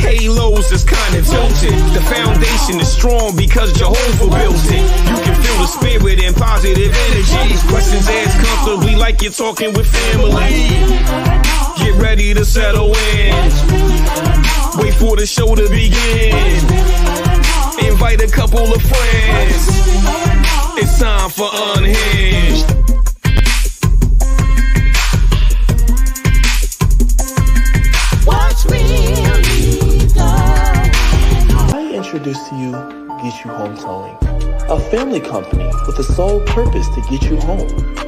Halos is kind of tilted. The foundation is strong because Jehovah built it. You can feel the spirit and positive energy. Questions asked comfortably like you're talking with family. Get ready to settle in. Wait for the show to begin. Invite a couple of friends. It's time for Unhinged. I introduce to you Get You Home Towing, a family company with the sole purpose to get you home.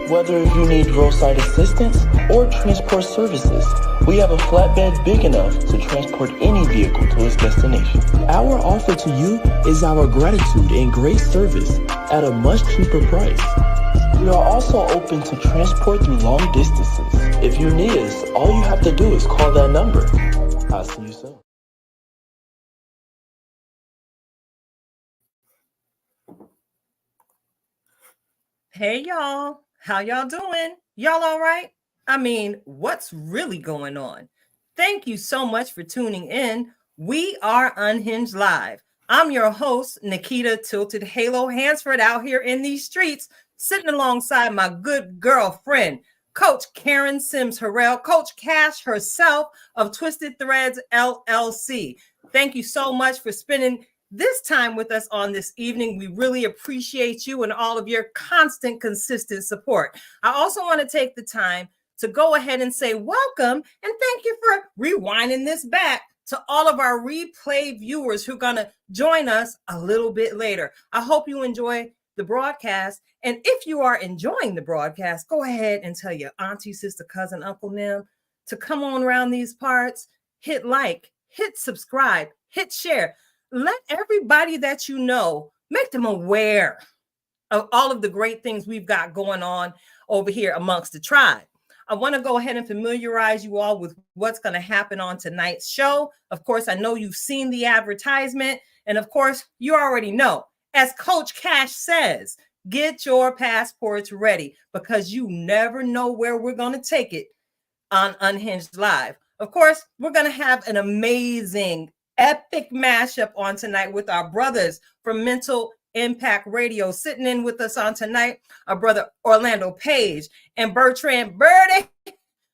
Whether you need roadside assistance or transport services, we have a flatbed big enough to transport any vehicle to its destination. Our offer to you is our gratitude and great service at a much cheaper price. We are also open to transport through long distances. If you need us, all you have to do is call that number. I'll see you soon. Hey y'all, how y'all doing? Y'all all right? I mean, what's really going on? Thank you so much for tuning in. We are Unhinged Live. I'm your host, Nikita Tilted Halo Hansford, out here in these streets, sitting alongside my good girlfriend, Coach Karen Sims Harrell, Coach Cash herself of Twisted Threads LLC. Thank you so much for spending this time with us on this evening. We really appreciate you and all of your constant, consistent support. I also want to take the time to go ahead and say welcome and thank you for rewinding this back to all of our replay viewers who are going to join us a little bit later. I hope you enjoy the broadcast. And if you are enjoying the broadcast, go ahead and tell your auntie, sister, cousin, uncle, Nim to come on around these parts, hit like, hit subscribe, hit share. Let everybody that you know, make them aware of all of the great things we've got going on over here amongst the tribe. I want to go ahead and familiarize you all with what's going to happen on tonight's show. Of course, I know you've seen the advertisement. And of course, you already know, as Coach Cash says, get your passports ready because you never know where we're going to take it on Unhinged Live. Of course, we're going to have an amazing epic mashup on tonight with our brothers from MentalImPact Radio. Sitting in with us on tonight, our brother Orlando Page and Bertrand Birdie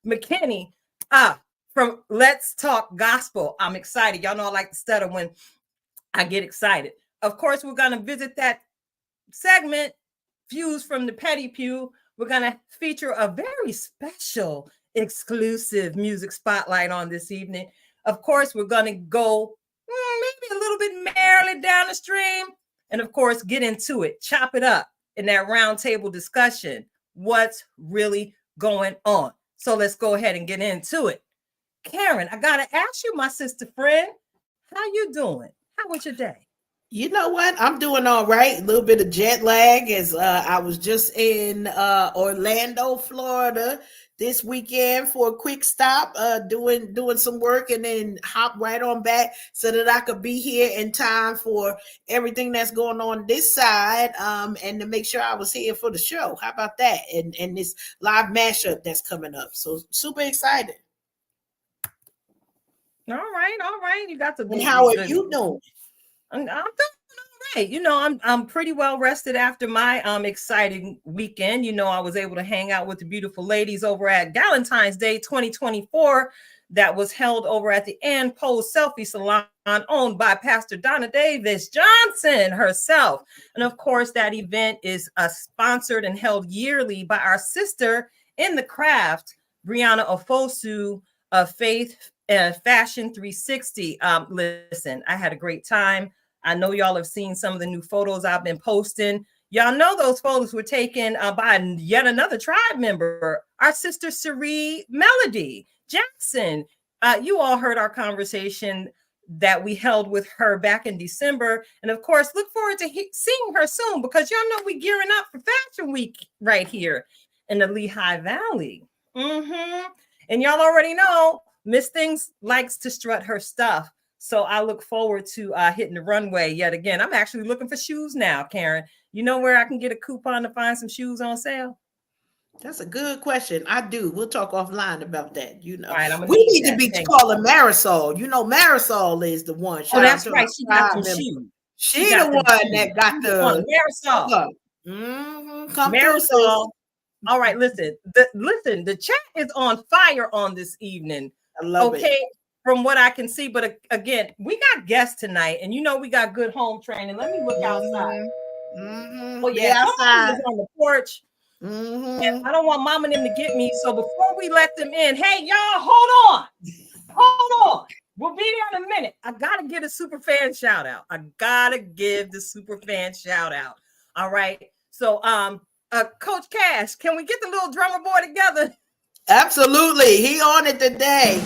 McKinney from Let's Talk Gospel. I'm excited. Y'all know I like to stutter when I get excited. Of course, we're going to visit that segment, Views from the Petty Pew. We're going to feature a very special, exclusive music spotlight on this evening. Of course, we're going to go maybe a little bit merrily down the stream. And of course, get into it, chop it up in that roundtable discussion. What's really going on? So let's go ahead and get into it. Karen, I got to ask you, my sister friend, how you doing? How was your day? You know what? I'm doing all right. A little bit of jet lag as I was just in Orlando, Florida this weekend for a quick stop, doing some work and then hop right on back so that I could be here in time for everything that's going on this side and to make sure I was here for the show. How about that? And this live mashup that's coming up. So super excited. All right. You got to. And how are you doing? I'm doing all right. You know, I'm pretty well rested after my exciting weekend. You know, I was able to hang out with the beautiful ladies over at Valentine's Day 2024 that was held over at the Ann Pose Selfie Salon owned by Pastor Donna Davis Johnson herself. And of course, that event is sponsored and held yearly by our sister in the craft, Brianna Ofosu of Faith Fashion 360. Listen, I had a great time. I know y'all have seen some of the new photos I've been posting. Y'all know those photos were taken by yet another tribe member, our sister Cerie Melody Jackson. You all heard our conversation that we held with her back in December. And of course, look forward to seeing her soon because y'all know we're gearing up for Fashion Week right here in the Lehigh Valley. And y'all already know Miss Things likes to strut her stuff. So I look forward to hitting the runway yet again. I'm actually looking for shoes now, Karen. You know where I can get a coupon to find some shoes on sale? That's a good question. I do. We'll talk offline about that. All right, I'm gonna We need need to that. be Thank you. calling Marisol. Marisol is the one. Oh, Shout out that's to right. her She got tribe them member. shoes. She She the got one them shoes. that got She the one. the Marisol. sugar. Come through, sis. Marisol. All right, listen. The chat is on fire on this evening. I love it. Okay, from what I can see. But again, we got guests tonight, and we got good home training. Let me look outside. Oh They yeah, somebody outside. is on the porch. I don't want mom and them to get me. So before we let them in, hey y'all, hold on. We'll be there in a minute. I gotta give a super fan shout out. I gotta give the super fan shout out. All right. So Coach Cash, can we get the little drummer boy together? Absolutely. He on it today.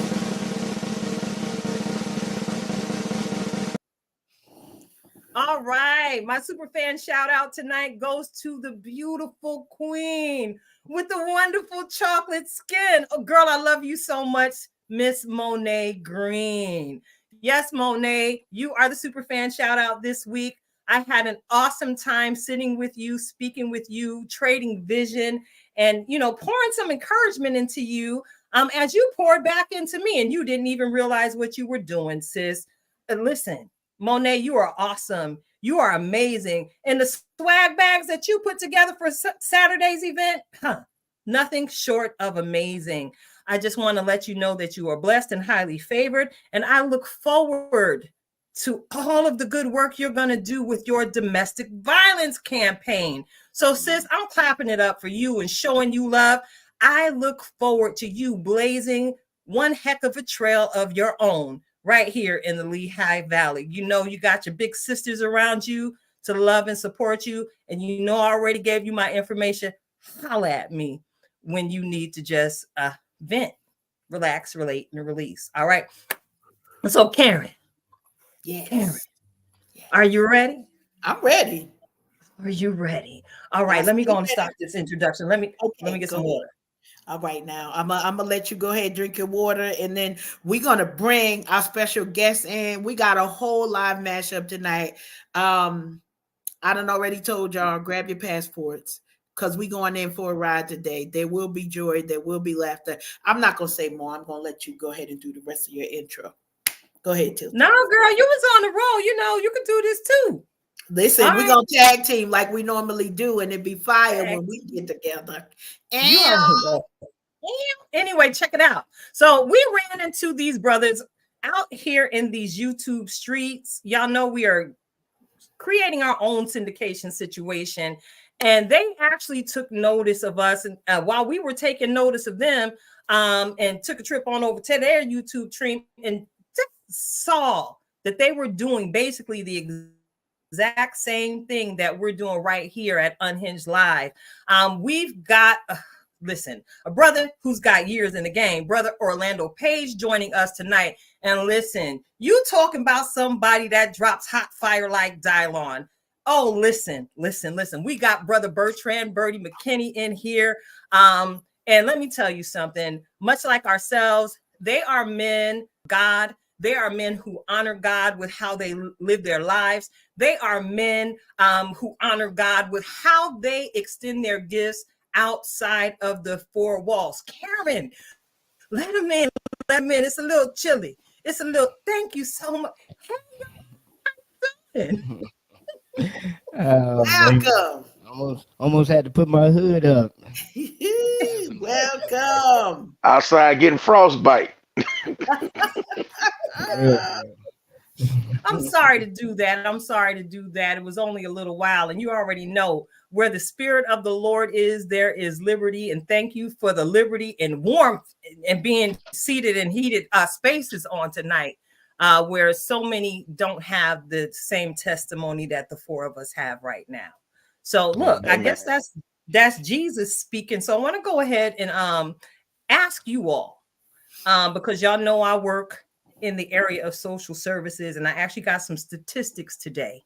All right. My super fan shout out tonight goes to the beautiful queen with the wonderful chocolate skin. Oh, girl, I love you so much, Miss Monet Green. Yes, Monet, you are the super fan shout out this week. I had an awesome time sitting with you, speaking with you, trading vision, and pouring some encouragement into you as you poured back into me, and you didn't even realize what you were doing, sis. Listen, Monet, you are awesome. You are amazing. And the swag bags that you put together for Saturday's event, nothing short of amazing. I just want to let you know that you are blessed and highly favored. And I look forward to all of the good work you're going to do with your domestic violence campaign. So, sis, I'm clapping it up for you and showing you love. I look forward to you blazing one heck of a trail of your own right here in the Lehigh Valley. You got your big sisters around you to love and support you. And I already gave you my information. Holla at me when you need to just vent, relax, relate, and release. All right. So, Karen. Yes. Karen, are you ready? I'm ready. Are you ready? All right. Let me go and stop this introduction. Let me get some water. All right, now I'm gonna let you go ahead, drink your water, and then we're gonna bring our special guest in. We got a whole live mashup tonight. I done already told y'all, grab your passports because we going in for a ride today. There will be joy, there will be laughter. I'm not gonna say more. I'm gonna let you go ahead and do the rest of your intro. Go ahead, Tilton. No, girl, you was on the roll. You can do this too. Listen, we're gonna tag team like we normally do, and it'd be fire when we get together. Anyway, check it out. So we ran into these brothers out here in these YouTube streets. Y'all know we are creating our own syndication situation, and they actually took notice of us. And while we were taking notice of them, and took a trip on over to their YouTube stream and just saw that they were doing basically the exact same thing that we're doing right here at Unhinged Live. We've got a brother who's got years in the game, brother Orlando Page, joining us tonight. And listen, you talking about somebody that drops hot fire like Dylon. Oh, listen. We got brother Bertrand Birdie McKinney in here. And let me tell you something, much like ourselves, they are men, God. They are men who honor God with how they live their lives. They are men who honor God with how they extend their gifts outside of the four walls. Karen, let them in. It's a little chilly. Thank you so much. Welcome. Almost had to put my hood up. Welcome. Outside getting frostbite. I'm sorry to do that. It was only a little while, and you already know where the Spirit of the Lord is, there is liberty. And thank you for the liberty and warmth and being seated in heated spaces on tonight, where so many don't have the same testimony that the four of us have right now. So look, I guess that's Jesus speaking. So I want to go ahead and ask you all, because y'all know I work in the area of social services, and I actually got some statistics today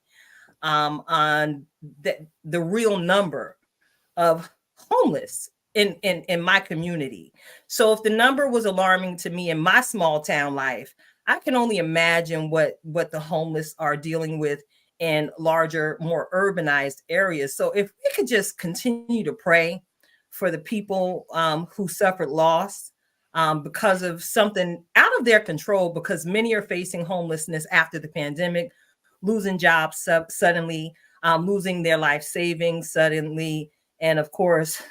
on the real number of homeless in my community. So if the number was alarming to me in my small town life, I can only imagine what the homeless are dealing with in larger, more urbanized areas. So if we could just continue to pray for the people who suffered loss because of something out of their control, because many are facing homelessness after the pandemic, losing jobs suddenly, losing their life savings suddenly, and of course,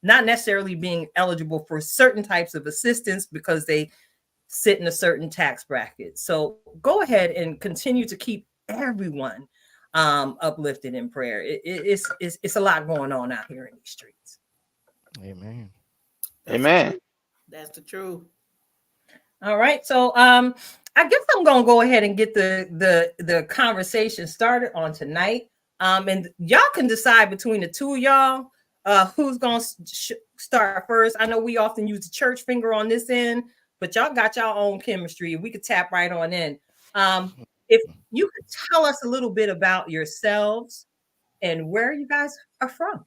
not necessarily being eligible for certain types of assistance because they sit in a certain tax bracket. So go ahead and continue to keep everyone uplifted in prayer. It's a lot going on out here in these streets. Amen. That's the Amen. truth. That's the truth. All right. So I guess I'm gonna go ahead and get the conversation started on tonight. And y'all can decide between the two of y'all who's gonna start first. I know we often use the church finger on this end, but y'all got y'all own chemistry. We could tap right on in. If you could tell us a little bit about yourselves and where you guys are from.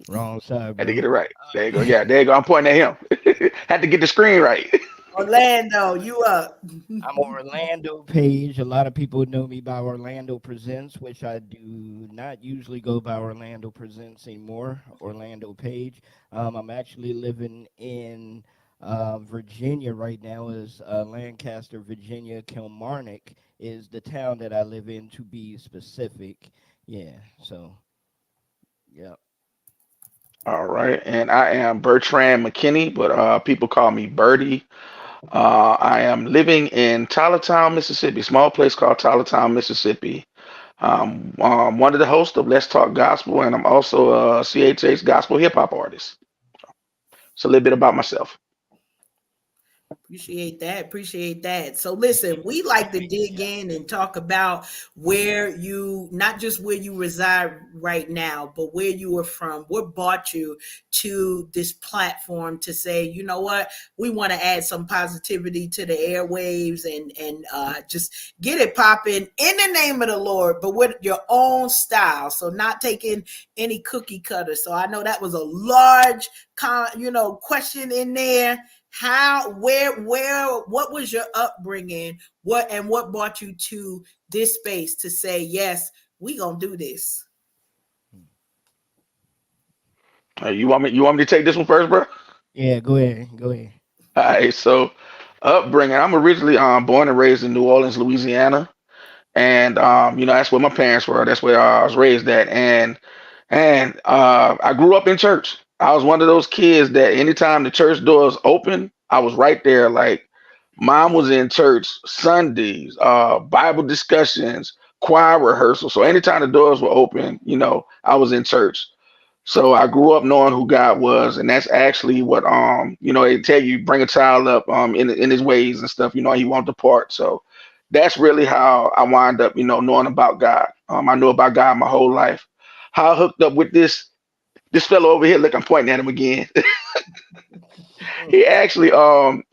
Wrong side, Had to bro. get it right. There you go. Yeah, there you go. I'm pointing at him. Had to get the screen right. Orlando, you up? I'm Orlando Page. A lot of people know me by Orlando Presents, which I do not usually go by Orlando Presents anymore. Orlando Page. I'm actually living in Virginia right now. Is Lancaster, Virginia. Kilmarnock is the town that I live in, to be specific. Yeah. So, yeah. All right. And I am Bertrand McKinney, but people call me Birdie. I am living in Tylertown, Mississippi, small place called Tylertown, Mississippi. One of the hosts of Let's Talk Gospel, and I'm also a CHH gospel hip hop artist. It's a little bit about myself. Appreciate that. Appreciate that. So listen, we like to dig in and talk about where you, not just where you reside right now, but where you were from. What brought you to this platform to say, you know what, we want to add some positivity to the airwaves and just get it popping in the name of the Lord, but with your own style. So not taking any cookie cutter. So I know that was a large, question in there. How, where, what was your upbringing? What brought you to this space to say, yes, we gonna do this? You want me to take this one first, bro? Yeah, go ahead. Go ahead. All right. So upbringing. I'm originally born and raised in New Orleans, Louisiana. And that's where my parents were. That's where I was raised at, and I grew up in church. I was one of those kids that anytime the church doors open, I was right there. Like mom was in church Sundays, Bible discussions, choir rehearsal. So anytime the doors were open, I was in church. So I grew up knowing who God was, and that's actually what they tell you, bring a child up in his ways and stuff. He won't depart. So that's really how I wind up knowing about God. I knew about God my whole life. How I hooked up with this fellow over here. Look, I'm pointing at him again. He actually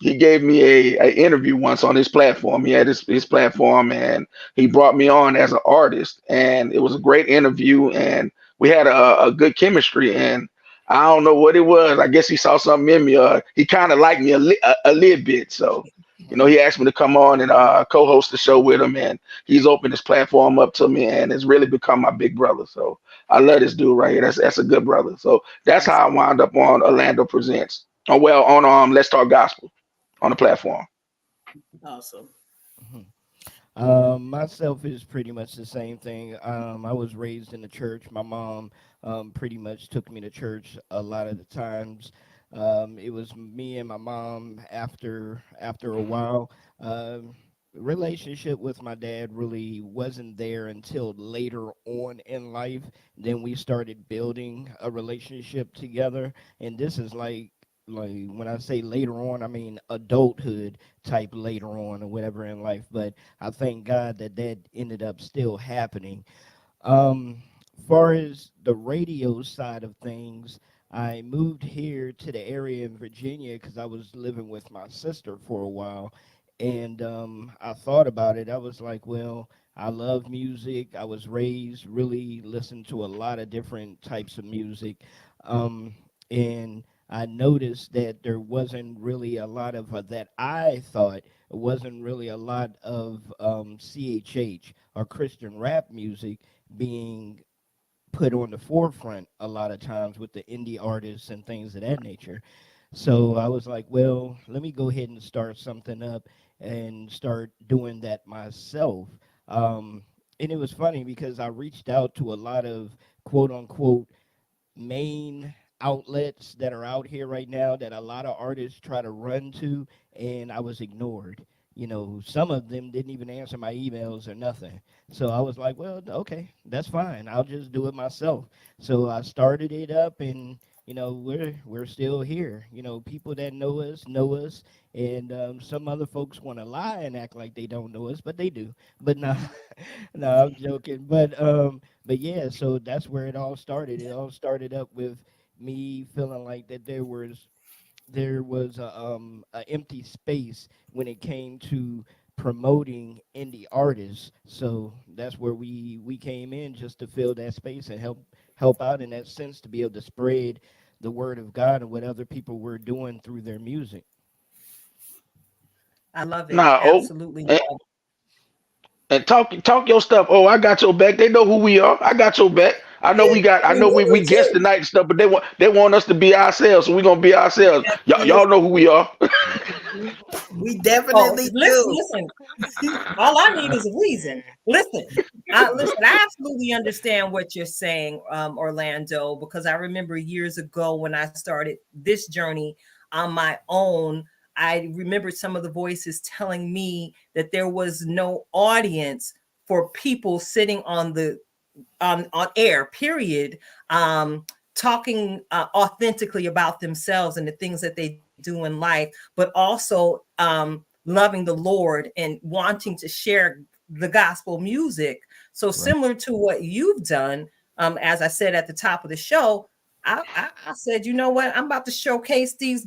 he gave me a interview once on his platform. He had his platform, and he brought me on as an artist, and it was a great interview, and we had a good chemistry. And I don't know what it was. I guess he saw something in me. He kind of liked me a little bit. So he asked me to come on and co-host the show with him, and he's opened his platform up to me, and it's really become my big brother. So I love this dude right here. That's a good brother. So that's That's how I wound up on Orlando Presents. Oh well, on Let's Talk Gospel on the platform. awesome. Mhm. Myself is pretty much the same thing. I was raised in the church. My mom pretty much took me to church a lot of the times. It was me and my mom after a while. Relationship with my dad really wasn't there until later on in life. Then we started building a relationship together, and this is like when I say later on, I mean adulthood type later on or whatever in life. But I thank God that that ended up still happening. Um, far as the radio side of things, I moved here to the area in Virginia because I was living with my sister for a while, and I thought about it. I was like, well, I love music. I was raised really listen to a lot of different types of music, and I noticed that there wasn't really a lot of that. I thought it wasn't really a lot of CHH or Christian rap music being put on the forefront a lot of times with the indie artists and things of that nature. So I was like, well, let me go ahead and start something up and start doing that myself. Um, and it was funny because I reached out to a lot of quote unquote main outlets that are out here right now that a lot of artists try to run to, and I was ignored. Some of them didn't even answer my emails or nothing. So I was like, well, okay, that's fine. I'll just do it myself. So I started it up, and we're still here. People that know us, and some other folks want to lie and act like they don't know us, but they do. But no, no, I'm joking. But yeah, so that's where it all started. It all started up with me feeling like that there was a empty space when it came to promoting indie artists. So that's where we came in, just to fill that space and help out in that sense, to be able to spread the word of God and what other people were doing through their music. I love it. Nah, oh, Absolutely and, love and talk your stuff. Oh, I got your back. They know who we are. I got your back. I know we got. I it. know we We guessed do tonight and stuff, but they want us to be ourselves, so we're gonna be ourselves. Y'all too. know who we are. We Oh, definitely listen, do. listen. All I need is a reason. Listen. I absolutely understand what you're saying, Orlando, because I remember years ago when I started this journey on my own. I remember some of the voices telling me that there was no audience for people sitting on air, period, talking authentically about themselves and the things that they do in life, but also loving the Lord and wanting to share the gospel music. So Right. similar to what you've done, as I said at the top of the show, I said, you know what, I'm about to showcase these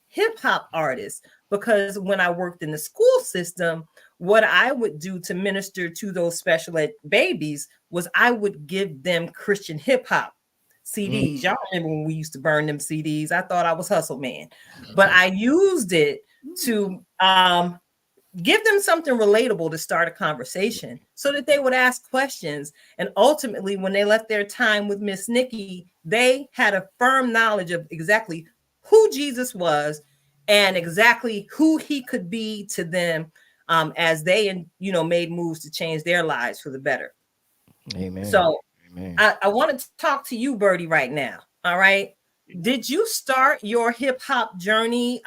hip hop artists, because when I worked in the school system, what I would do to minister to those special ed babies was I would give them Christian hip hop CDs. Mm, Y'all remember when we used to burn them CDs? I thought I was hustle man, but I used it to give them something relatable to start a conversation so that they would ask questions. And ultimately, when they left their time with Miss Nikki, they had a firm knowledge of exactly who Jesus was and exactly who he could be to them, as they made moves to change their lives for the better. amen. So Amen. I want to talk to you, Birdie, right now. All right. Did you start your hip hop journey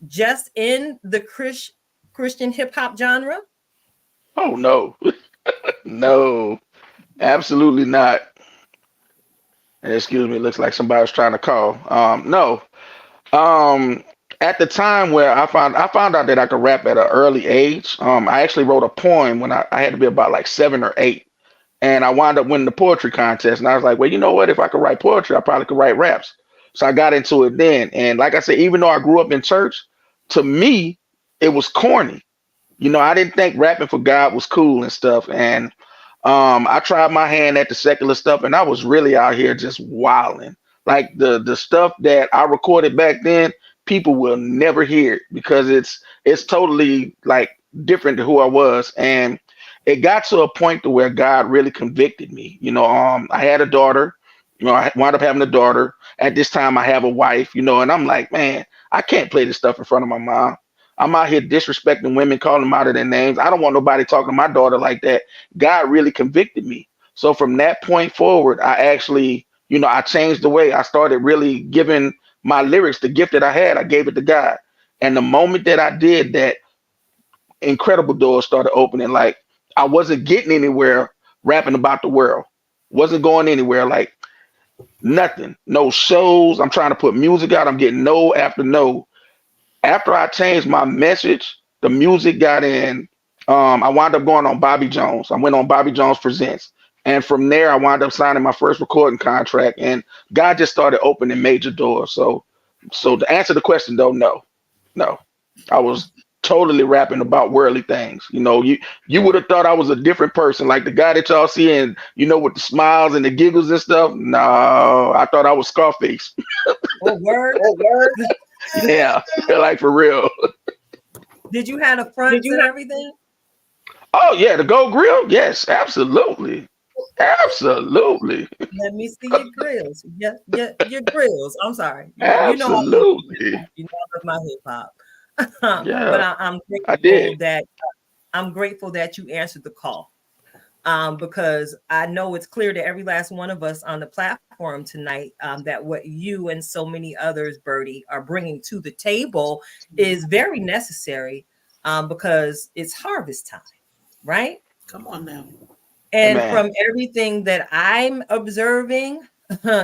just in the Christian hip hop genre? Oh no, no, absolutely not. And excuse me, it looks like somebody's trying to call. No. Um, at the time where I found out that I could rap at an early age. I actually wrote a poem when I had to be about like 7 or 8, and I wound up winning the poetry contest. And I was like, well, you know what? If I could write poetry, I probably could write raps. So I got into it then. And like I said, even though I grew up in church, to me, it was corny. I didn't think rapping for God was cool and stuff. And I tried my hand at the secular stuff, and I was really out here just wilding. Like the stuff that I recorded back then, people will never hear it because it's totally like different to who I was. And it got to a point to where God really convicted me. I had a daughter. I wound up having a daughter. At this time, I have a wife. And I'm like, man, I can't play this stuff in front of my mom. I'm out here disrespecting women, calling them out of their names. I don't want nobody talking to my daughter like that. God really convicted me. So from that point forward, I actually, I changed the way I started really giving my lyrics the gift that I had. I gave it to God. And the moment that I did that, incredible doors started opening. Like I wasn't getting anywhere rapping about the world. Wasn't going anywhere. Like nothing. No shows. I'm trying to put music out. I'm getting no after no. After I changed my message, the music got in. I wound up going on Bobby Jones. I went on Bobby Jones Presents. And from there, I wound up signing my first recording contract. And God just started opening major doors. So to answer the question, though, no, no. I was totally rapping about worldly things. You would have thought I was a different person, like the guy that y'all see, and with the smiles and the giggles and stuff. No, I thought I was Scarface. Oh, word. Yeah, like for real. Did you have a front and everything? Oh yeah, the gold grill. Yes, absolutely. Absolutely. Let me see your grills. Your grills. I'm sorry. You know I love hip Absolutely. hop. You know I love my hip hop. But Yeah, I did. I'm grateful that you answered the call. Because I know it's clear to every last one of us on the platform tonight that what you and so many others, Birdie, are bringing to the table is very necessary because it's harvest time, right? Come on now. And Amen. from everything that I'm observing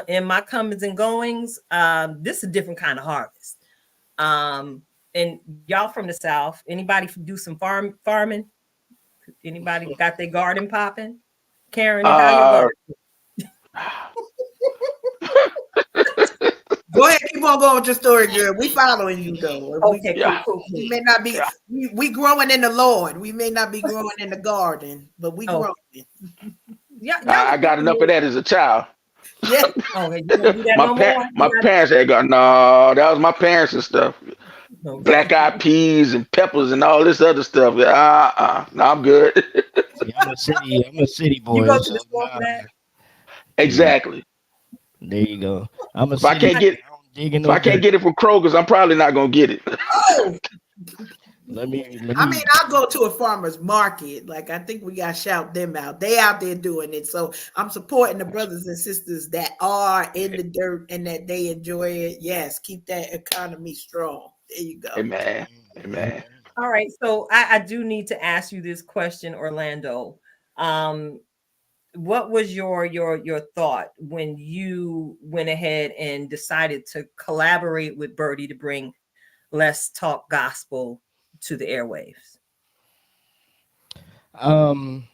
in my comings and goings, this is a different kind of harvest. Um, and y'all from the South, anybody do some farming? Anybody got their garden popping? Karen, how your Uh, garden? Go ahead, keep on going with your story, girl. We following you though. Okay, yeah, We may not be yeah. we growing in the Lord. We may not be growing in the garden, but we Oh, growing. y'all I was got doing enough of that as a child. Yeah. okay, you don't do that no more? My parents had got no. That was my parents and stuff. Okay. Black eyed peas and peppers and all this other stuff. No, I'm good. See, I'm a city You boy, go to so the store for nah. that? Yeah, Exactly. there you go. I'm a If I city can't boy. get I don't dig in if no I can't dirt. get it from Kroger's, I'm probably not gonna get it. Oh, Let I mean, me. I'll go to a farmer's market. Like, I think we got to shout them out. They out there doing it. So I'm supporting the brothers and sisters that are in the dirt and that they enjoy it. Yes, keep that economy strong. There you go. Amen. Amen. Amen. All right. So I do need to ask you this question, Orlando. Um, what was your thought when you went ahead and decided to collaborate with Birdie to bring Let's Talk Gospel to the airwaves? Um,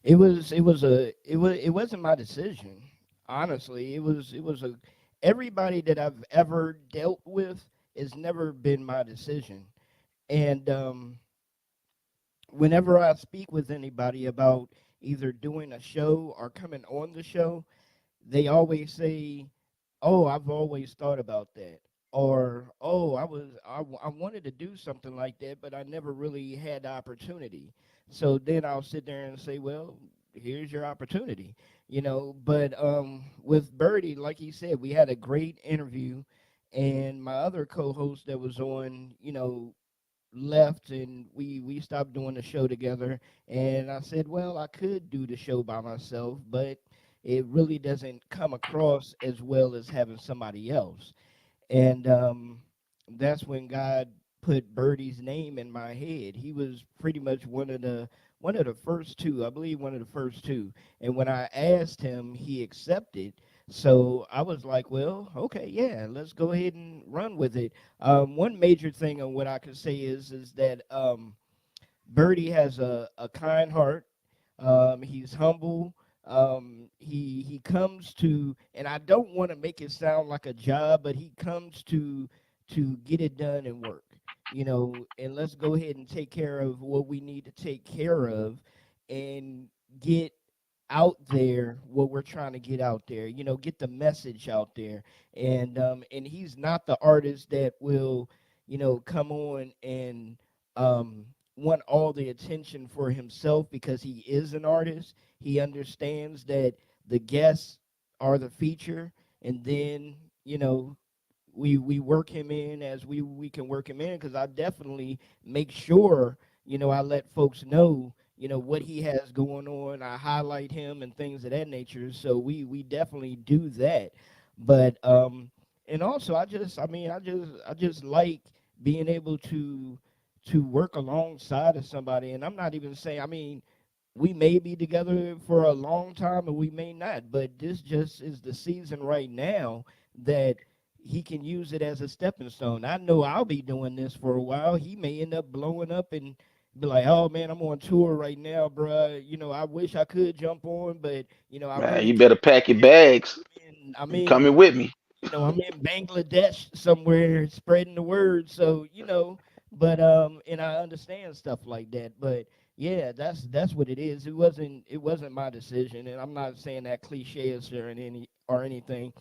it wasn't my decision. Honestly, it was a everybody that I've ever dealt with has never been my decision. And whenever I speak with anybody about either doing a show or coming on the show, they always say, "Oh, I've always thought about that," or "Oh, I wanted to do something like that, but I never really had the opportunity." So then I'll sit there and say, "Well, here's your opportunity," you know. But with Birdie, like he said, we had a great interview, and my other co-host that was on, left, and we stopped doing the show together. And I said, well, I could do the show by myself, but it really doesn't come across as well as having somebody else. And that's when God put Birdie's name in my head. He was pretty much one of the first two, I believe, one of the first two. And when I asked him, he accepted. So I was like, well, okay, yeah, let's go ahead and run with it. One major thing on what I could say is that Birdie has a kind heart. He's humble. He comes to, and I don't want to make it sound like a job, but he comes to get it done and work. And let's go ahead and take care of what we need to take care of, and get out there what we're trying to get out there. Get the message out there. And he's not the artist that will, come on and want all the attention for himself, because he is an artist. He understands that the guests are the feature, and then we work him in as we can work him in, because I definitely make sure I let folks know what he has going on. I highlight him and things of that nature. So we definitely do that. But and also I just like being able to work alongside of somebody. And I'm not even saying, we may be together for a long time and we may not, but this just is the season right now that he can use it as a stepping stone. I know I'll be doing this for a while. He may end up blowing up and be like, "Oh man, I'm on tour right now, bruh. I wish I could jump on, but I Man, really you can't better pack your right now. bags. I'm You in coming with me. I'm in Bangladesh somewhere spreading the word." So, but and I understand stuff like that. But yeah, that's what it is. It wasn't my decision, and I'm not saying that cliche is or anything,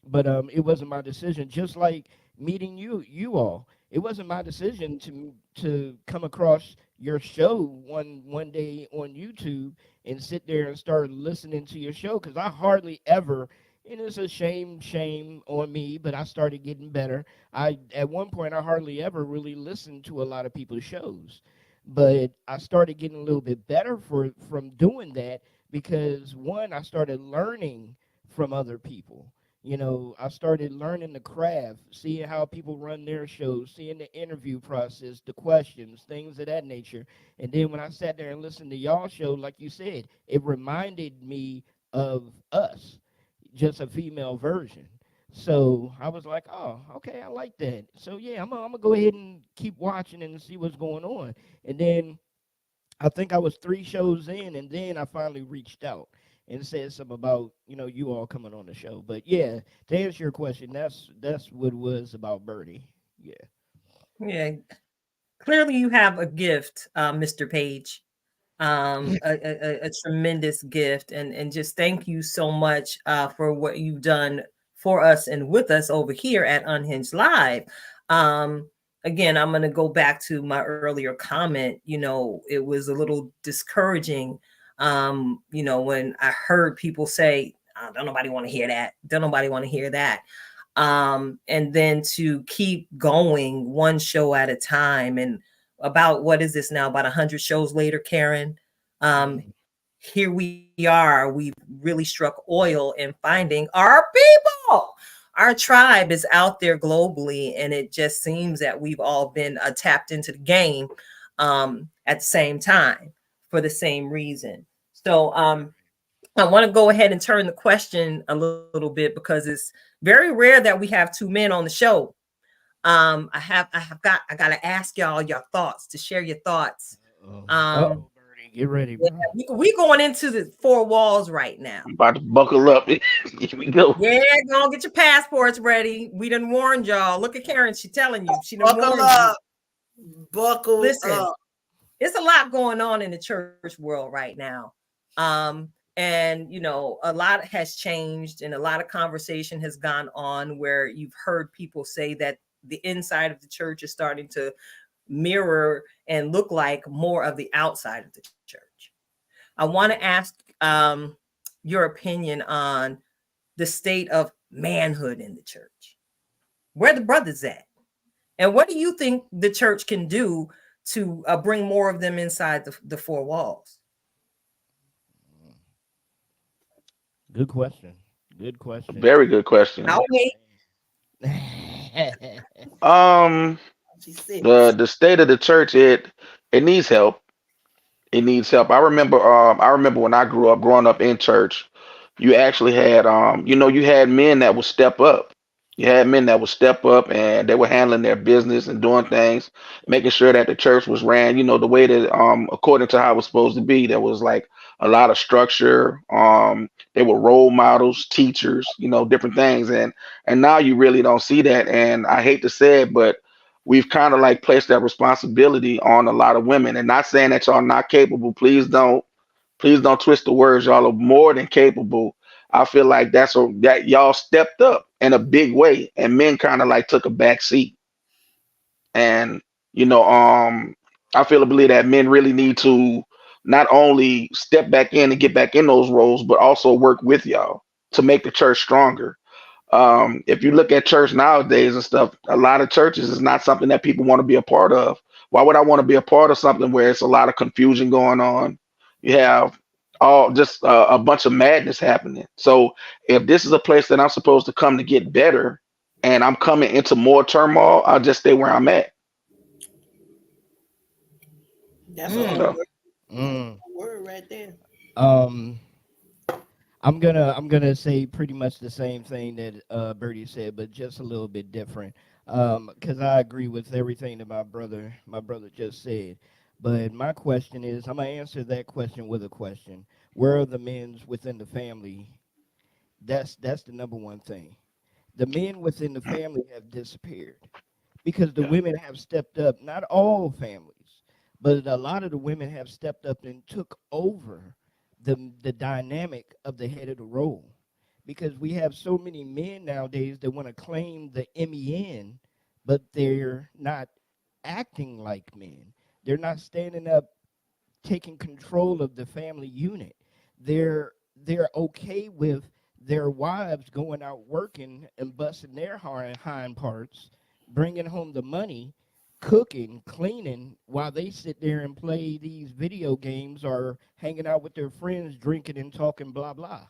but it wasn't my decision. Just like meeting you all. It wasn't my decision to come across your show one day on YouTube and sit there and start listening to your show, because I hardly ever, and it's a shame on me, but I started getting better. I At one point I hardly ever really listened to a lot of people's shows, but I started getting a little bit better from doing that, because one, I started learning from other people. I started learning the craft, seeing how people run their shows, seeing the interview process, the questions, things of that nature. And then when I sat there and listened to y'all show, like you said, it reminded me of us, just a female version. So I was like, oh, okay, I like that. So yeah, I'm gonna go ahead and keep watching and see what's going on. And then I think I was 3 shows in, and then I finally reached out and said something about you all coming on the show. But yeah, to answer your question, that's what it was about Birdie. Yeah. Yeah, clearly you have a gift, Mr. Page. A tremendous gift, and just thank you so much for what you've done for us and with us over here at Unhinged Live. Um, Again, I'm going to go back to my earlier comment. It was a little discouraging. When I heard people say, oh, "Don't nobody want to hear that. Don't nobody want to hear that." And then to keep going one show at a time, and about, what is this now, about 100 shows later, Karen, um Mhm. here we are. We've really struck oil in finding our people. Our tribe is out there globally, and it just seems that we've all been tapped into the game at the same time for the same reason. So I want to go ahead and turn the question a little bit, because it's very rare that we have 2 men on the show. I gotta ask y'all your thoughts, to share your thoughts. Uh-oh. Um, Uh-oh, Birdie, get ready, yeah, bro. we going into the 4 walls right now. I'm about to buckle up. Here we go. Yeah, go on, get your passports ready. We done warned y'all. Look at Karen, she telling you. She done Buckle warned you. up. Buckle Listen, up. it's a lot going on in the church world right now. And a lot has changed, and a lot of conversation has gone on, where you've heard people say that the inside of the church is starting to mirror and look like more of the outside of the church. I want to ask your opinion on the state of manhood in the church. Where the brothers at? And what do you think the church can do to bring more of them inside the 4 walls? Good question. Good question. Very good question. I'll wait. Um, She said, the state of the church, it needs help. It needs help. I remember when I grew up, growing up in church, you actually had you had men that would step up. You had men that would step up, and they were handling their business and doing things, making sure that the church was ran, the way that according to how it was supposed to be. There was like a lot of structure. They were role models, teachers, different things. And now you really don't see that. And I hate to say it, but we've kind of like placed that responsibility on a lot of women. And not saying that y'all not capable. Please don't twist the words. Y'all are more than capable. I feel like that y'all stepped up in a big way, and men kind of like took a back seat. And you know, um, I feel to believe that men really need to not only step back in and get back in those roles, but also work with y'all to make the church stronger. If you look at church nowadays and stuff, a lot of churches is not something that people want to be a part of. Why would I want to be a part of something where it's a lot of confusion going on? You have all just a bunch of madness happening. So if this is a place that I'm supposed to come to get better, and I'm coming into more turmoil, I'll just stay where I'm at. that's a whole Mm. So word, Mm. word right there. Um, I'm gonna say pretty much the same thing that Bertie said, but just a little bit different. Because I agree with everything that my brother just said. But my question is, I'm gonna answer that question with a question. Where are the men's within the family? That's the number one thing. The men within the family have disappeared because the yeah, women have stepped up. Not all families, but a lot of the women have stepped up and took over the dynamic of the head of the role. Because we have so many men nowadays that want to claim the MEN but they're not acting like men. They're not standing up, taking control of the family unit. They're okay with their wives going out working and busting their hind parts, bringing home the money, cooking, cleaning, while they sit there and play these video games or hanging out with their friends, drinking and talking, blah blah.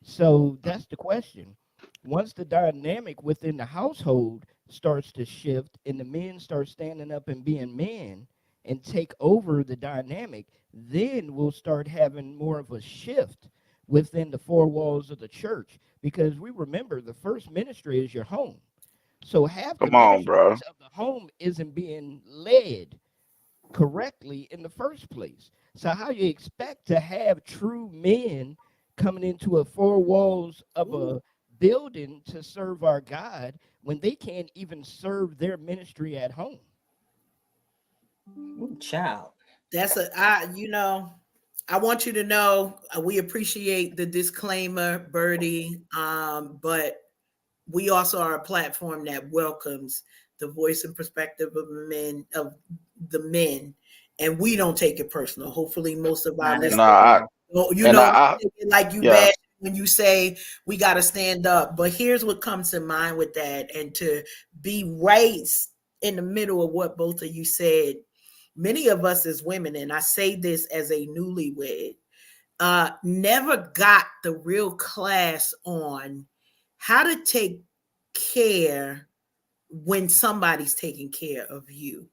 So that's the question. Once the dynamic within the household starts to shift and the men start standing up and being men and take over the dynamic, then we'll start having more of a shift within the four walls of the church. Because we remember the first ministry is your home. So half the Come on, bro. ministries of the home isn't being led correctly in the first place. So how you expect to have true men coming into a four walls of a building to serve our God when they can't even serve their ministry at home? Ooh, child. That's I want you to know we appreciate the disclaimer, Birdie. But we also are a platform that welcomes the voice and perspective of the men, and we don't take it personal. Hopefully, most of our Not at No, listeners, I all. and we take it like you yeah, bash when you say we got to stand up. But here's what comes to mind with that, and to be right in the middle of what both of you said. Many of us as women, and I say this as a newlywed, never got the real class on how to take care when somebody's taking care of you.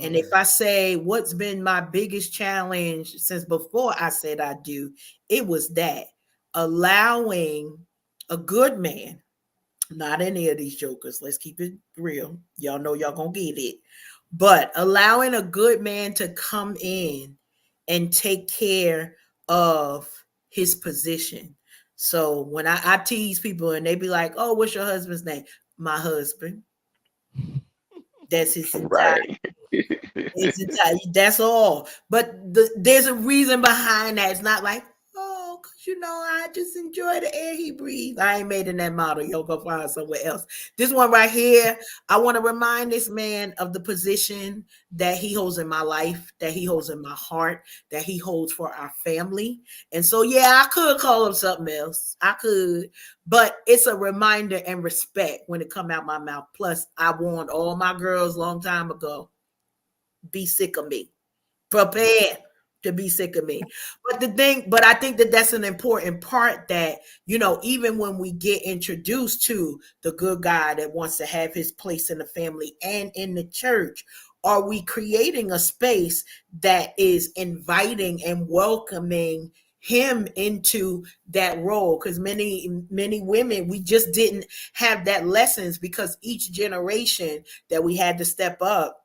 And if Mm, I say what's been my biggest challenge since before I said I do, it was that allowing a good man, not any of these jokers, let's keep it real. Y'all know y'all gonna get it. But allowing a good man to come in and take care of his position. So when I tease people and they be like, "Oh, what's your husband's name?" My husband. That's his entire. right. That's all. But there's a reason behind that. It's not like, oh, because I just enjoy the air he breathes. I ain't made in that model. You'll go find somewhere else. This one right here, I want to remind this man of the position that he holds in my life, that he holds in my heart, that he holds for our family. And so, yeah, I could call him something else. I could, but it's a reminder and respect when it come out my mouth. Plus, I warned all my girls long time ago, be sick of me. Prepare to be sick of me. But I think that that's an important part that, even when we get introduced to the good guy that wants to have his place in the family and in the church, are we creating a space that is inviting and welcoming him into that role? Because many women, we just didn't have that lessons, because each generation that we had to step up,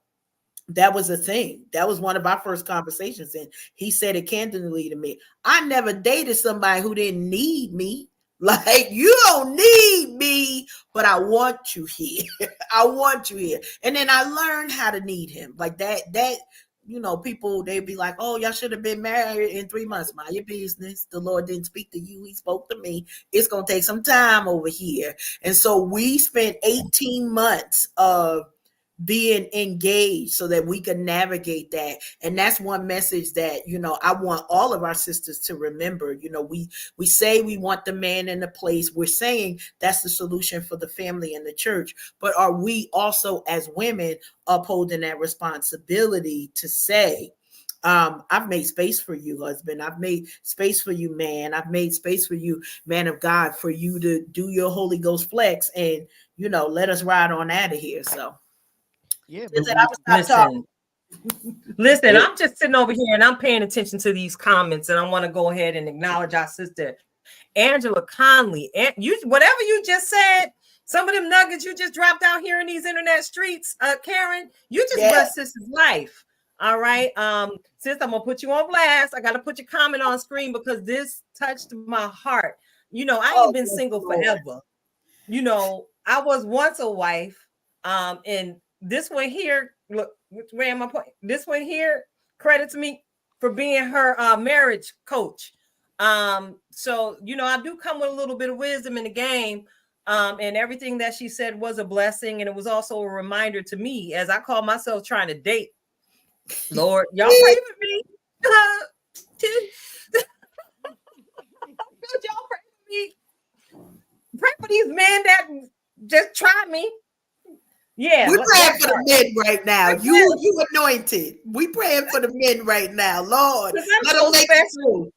that was a thing. That was one of our first conversations. And he said it candidly to me. I never dated somebody who didn't need me. Like, you don't need me, but I want you here. I want you here. And then I learned how to need him. Like that, people, they'd be like, oh, y'all should have been married in 3 months. Mind your business. The Lord didn't speak to you. He spoke to me. It's going to take some time over here. And so we spent 18 months of being engaged so that we can navigate that. And that's one message that I want all of our sisters to remember. We say we want the man in the place. We're saying that's the solution for the family and the church, but are we also as women upholding that responsibility to say, I've made space for you, husband. I've made space for you, man. I've made space for you, man of God, for you to do your Holy Ghost flex and let us ride on out of here. So yeah, but listen, we I'm gonna stop talking. Listen, It, I'm just sitting over here and I'm paying attention to these comments, and I want to go ahead and acknowledge our sister Angela Conley. And you, whatever you just said, some of them nuggets you just dropped out here in these internet streets, Karen, you just Yeah. blessed sister's life. All right. Sis, I'm gonna put you on blast. I gotta put your comment on screen because this touched my heart. I Oh, ain't been yes, single Lord. forever. I was once a wife. And this one here, look, where am I pointing? This one here credits me for being her marriage coach. So I do come with a little bit of wisdom in the game. And everything that she said was a blessing. And it was also a reminder to me as I call myself trying to date. Lord, y'all pray for me. Y'all pray for me. Pray for these men that just try me. Yeah, We're praying that for part. the men right now. You anointed. We praying for the men right now, Lord. I'm Let so them make it special. through.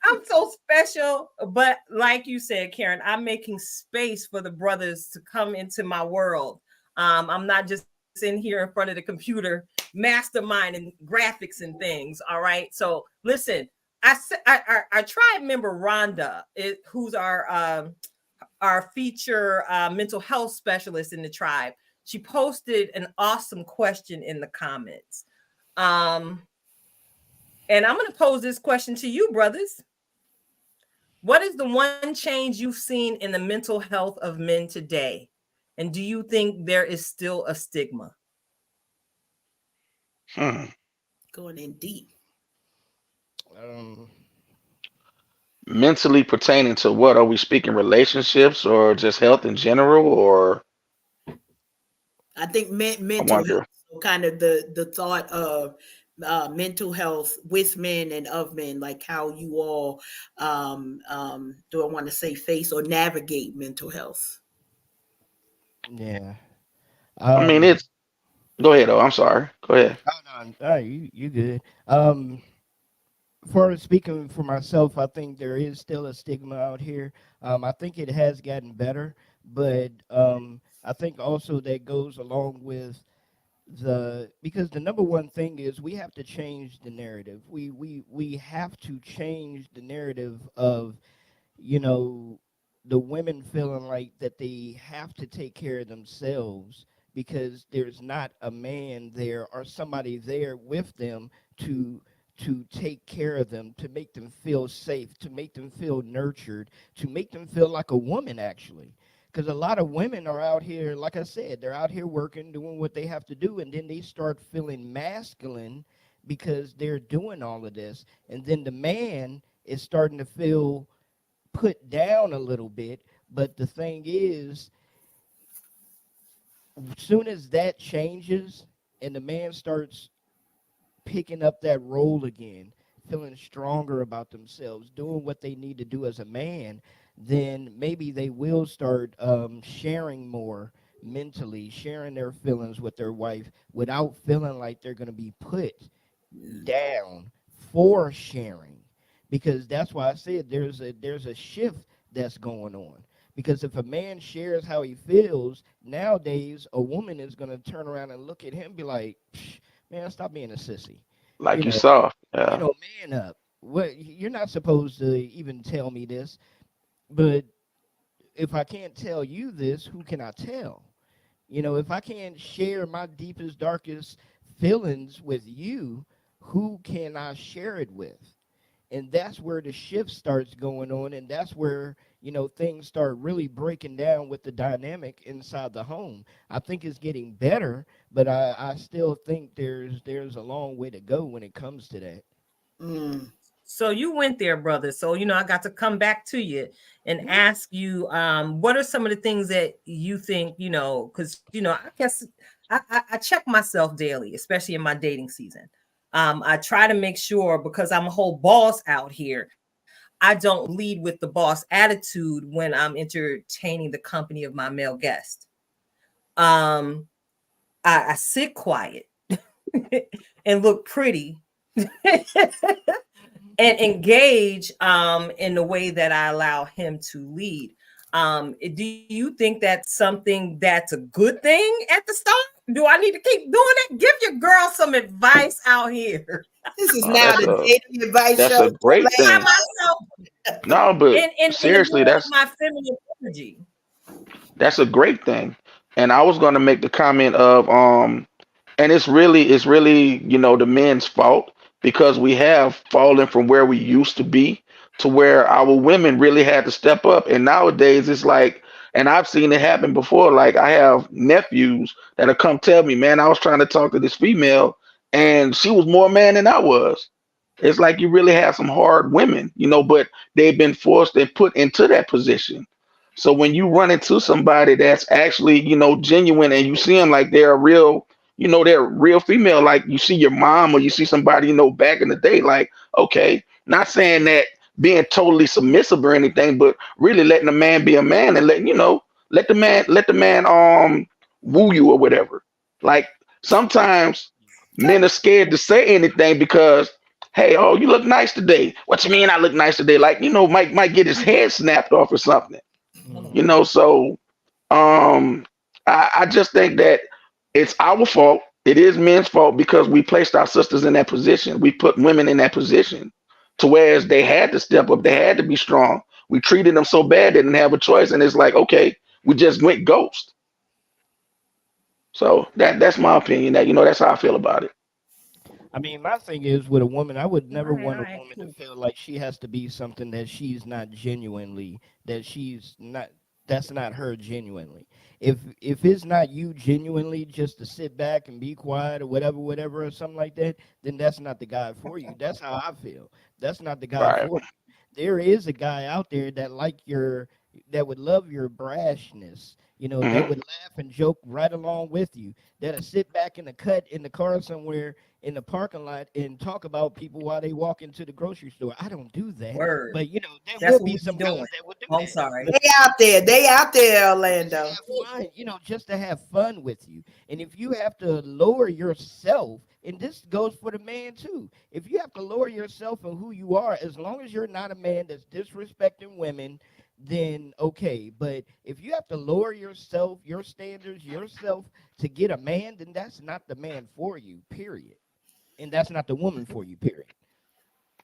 I'm so special. But like you said, Karen, I'm making space for the brothers to come into my world. I'm not just in here in front of the computer masterminding graphics and things. All right. So listen, I tried member Rhonda, who's our feature mental health specialist in the tribe. She posted an awesome question in the comments. Um, and I'm going to pose this question to you, brothers. What is the one change you've seen in the mental health of men today? And do you think there is still a stigma? Going in deep. Um, Mentally pertaining to what? Are we speaking relationships or just health in general? Or I think I mental health, wonder. so kind of the thought of mental health with men and of men, like how you all do I want to say face or navigate mental health? yeah. I mean, Um, it's. Go ahead. Oh, I'm sorry. Go ahead. oh, no, you good. For speaking for myself, I think there is still a stigma out here. I think it has gotten better, but I think also that goes along with because the number one thing is we have to change the narrative. We have to change the narrative of, you know, the women feeling like that they have to take care of themselves because there's not a man there or somebody there with them to take care of them, to make them feel safe, to make them feel nurtured, to make them feel like a woman actually. Because a lot of women are out here, like I said, they're out here working, doing what they have to do, and then they start feeling masculine because they're doing all of this. And then the man is starting to feel put down a little bit. But the thing is, as soon as that changes and the man starts picking up that role again, feeling stronger about themselves, doing what they need to do as a man, then maybe they will start sharing more mentally, sharing their feelings with their wife without feeling like they're going to be put down for sharing, because that's why I said there's a shift that's going on. Because if a man shares how he feels nowadays, a woman is going to turn around and look at him and be like, man, stop being a sissy, you Like you know saw. Yeah. man up. What, you're not supposed to even tell me this, but if I can't tell you this, who can I tell? If I can't share my deepest, darkest feelings with you, who can I share it with? And that's where the shift starts going on. And that's where, things start really breaking down with the dynamic inside the home. I think it's getting better, but I still think there's a long way to go when it comes to that. Mm. So you went there, brother. So I got to come back to you and ask you, what are some of the things that you think, because I guess I check myself daily, especially in my dating season. I try to make sure, because I'm a whole boss out here, I don't lead with the boss attitude when I'm entertaining the company of my male guest. Um, I sit quiet and look pretty and engage in the way that I allow him to lead. Do you think that's something that's a good thing at the start? Do I need to keep doing it? Give your girl some advice out here. This is Oh, now that's the a dating advice that's show. a great By thing. myself No, but in the seriously, middle of my feminine energy. that's a great thing. And I was going to make the comment of and it's really the men's fault because we have fallen from where we used to be to where our women really had to step up. And nowadays it's like, and I've seen it happen before, like I have nephews that have come tell me, man, I was trying to talk to this female and she was more man than I was. It's like you really have some hard women, but they've been forced and put into that position. So when you run into somebody that's actually, genuine, and you see them like they're a real, they're a real female, like you see your mom or you see somebody, back in the day, like, okay, not saying that being totally submissive or anything, but really letting a man be a man and letting, let the man woo you or whatever. Like sometimes men are scared to say anything because, hey, oh, you look nice today. What you mean I look nice today? Like, might get his head snapped off or something. Mhm. So I just think that it's our fault. It is men's fault because we placed our sisters in that position. We put women in that position to whereas they had to step up, they had to be strong. We treated them so bad they didn't have a choice, and it's like, okay, we just went ghost. So that's my opinion. That that's how I feel about it. I mean, my thing is with a woman, I would All never right, all want a right, woman to cool. feel like she has to be something that she's not genuinely, that she's not, that's not her genuinely. If it's not you genuinely just to sit back and be quiet or whatever or something like that, then that's not the guy for you. That's how I feel. That's not the guy Right. for you. There is a guy out there that that would love your brashness, that Hmm. would laugh and joke right along with you, that'll sit back in the cut in the car somewhere in the parking lot and talk about people while they walk into the grocery store. I don't do that, Word. but there That's will what be we be some guys doing. that will do Oh, I'm that. sorry. But They out there, just to Orlando. have fun, just to have fun with you. And if you have to lower yourself, and this goes for the man too, if you have to lower yourself and who you are, as long as you're not a man that's disrespecting women, then okay. But if you have to lower yourself, your standards, yourself to get a man, then that's not the man for you, period. And that's not the woman for you, period.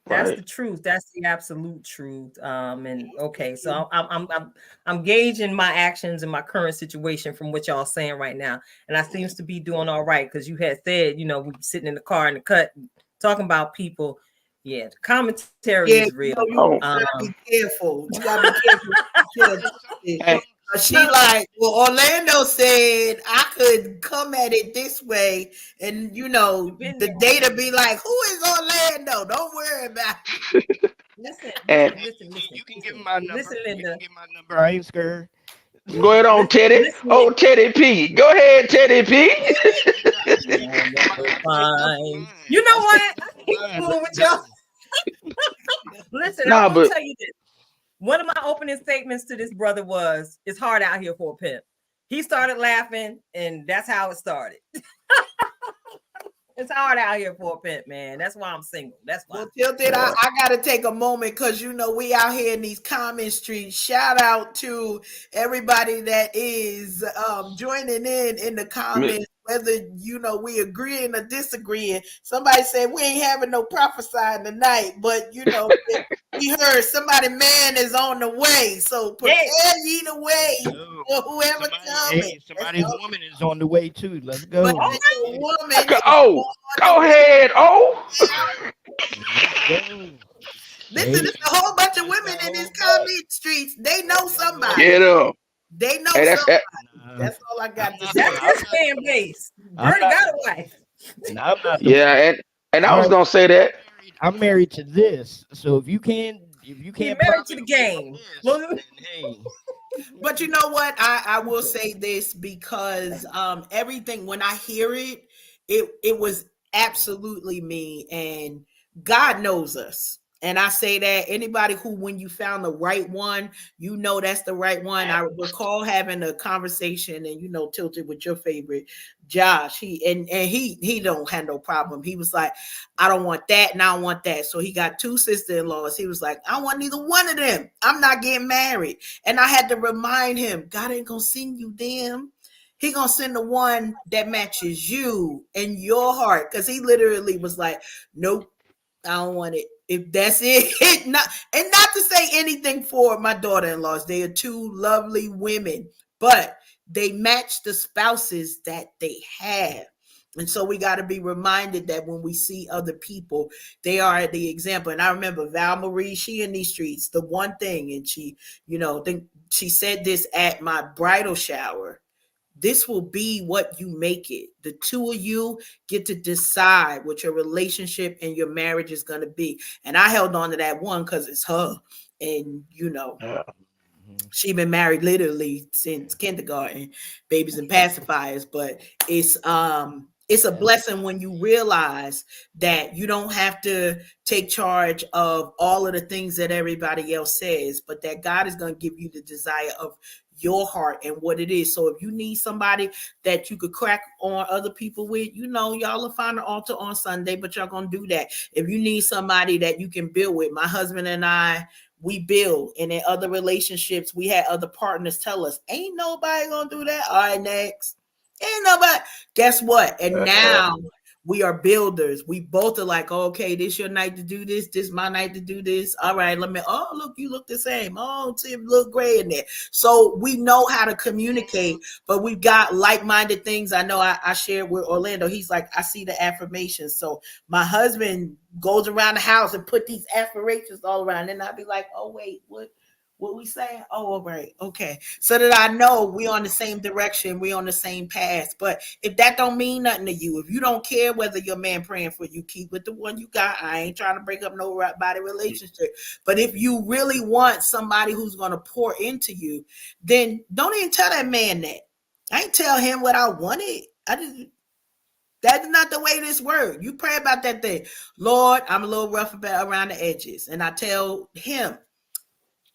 That's Right. the truth. That's the absolute truth. And okay, so I'm gauging my actions and my current situation from what y'all saying right now, and I seems to be doing all right because you had said, we sitting in the car in the cut talking about people. Yeah, the commentary is Yeah, real. you Oh, gotta be careful. You gotta be careful what you tell And Tootie. and She like, well, Orlando said I could come at it this way, and You've been the there. data be like, who is Orlando? Don't worry about it. Listen, and listen, listen, listen, you can give listen, him my listen, number. You Linda. can get my number. I ain't scared. go ahead on, Listen, Teddy. listen, Oh, Linda. Teddy P. Go ahead, Teddy P. You can get my Wonderful number. That's fine. fine. You know That's what? I perfectly ain't fine. fooling Let's with y'all. go. Listen, I Nah, will but tell you this. One of my opening statements to this brother was, "It's hard out here for a pimp." He started laughing, and that's how it started. It's hard out here for a pimp, man. That's why I'm single. That's why. Well, Tilted, I gotta take a moment because we out here in these comment streets. Shout out to everybody that is joining in the Mi- comments, whether we agreeing or disagreeing. Somebody said we ain't having no prophesying tonight, but we heard somebody man is on the way, so Hey, prepare ye the Let's way go. for whoever Somebody, coming. hey, That's somebody's all. woman is on the way too. Let's But go. all Let's right. the get it. woman is oh, on the go way. ahead. Oh, Let's go. Listen, Hey, there's a whole bunch of let's women not in these hold back. comment streets. They know Let's not hold somebody. get back. up. They know Hey, somebody. Nah, That's all I I'm got to not. say. That's I'm his not fan the one. base. I'm Bernie not. got a wife. No, I'm not the one. Yeah, and I All was right. gonna say that. I'm married to this. So if you He can't married to profit the away from game. this, Well, then hey, But you know what? I will say this because everything when I hear it, it was absolutely me, and God knows us. And I say that anybody who, when you found the right one, that's the right one. I recall having a conversation and tilted with your favorite Josh. He don't have no problem. He was like, I don't want that and I don't want that. So he got two sister-in-laws. He was like, I want neither one of them. I'm not getting married. And I had to remind him, God ain't gonna send you them. He gonna send the one that matches you and your heart. Cause he literally was like, nope, I don't want it. If that's it, not to say anything for my daughter-in-laws. They are two lovely women, but they match the spouses that they have. And so we got to be reminded that when we see other people, they are the example. And I remember Val Marie, she in these streets, the one thing, and she, think she said this at my bridal shower. This will be what you make it. The two of you get to decide what your relationship and your marriage is going to be. And I held on to that one because it's her. And Yeah. Mhm. She been married literally since kindergarten, babies and pacifiers. But it's a That's blessing when you realize that you don't have to take charge of all of the things that everybody else says, but that God is going to give you the desire of your heart and what it is. So if you need somebody that you could crack on other people with, y'all will find an altar on Sunday, but y'all gonna do that. If you need somebody that you can build with, my husband and I, we build, and in other relationships we had other partners tell us ain't nobody gonna do that. All right, next. Ain't nobody. Guess what? And now we are builders. We both are like, okay, this your night to do this my night to do this. All right, let me. Oh, look, you look the same. Oh, Tim look gray in there. So we know how to communicate, but we've got like-minded things. I know I shared with Orlando. He's like, I see the affirmations. So my husband goes around the house and put these affirmations all around, and I'd be like, oh wait, what we saying? Oh, all right, okay. So that I know we on the same direction, we on the same path. But if that don't mean nothing to you, if you don't care whether your man praying for you, keep with the one you got. I ain't trying to break up nobody relationship. But if you really want somebody who's gonna pour into you, then don't even tell that man that. I ain't tell him what I wanted. That's not the way this works. You pray about that thing. Lord, I'm a little rough about around the edges. And I tell him,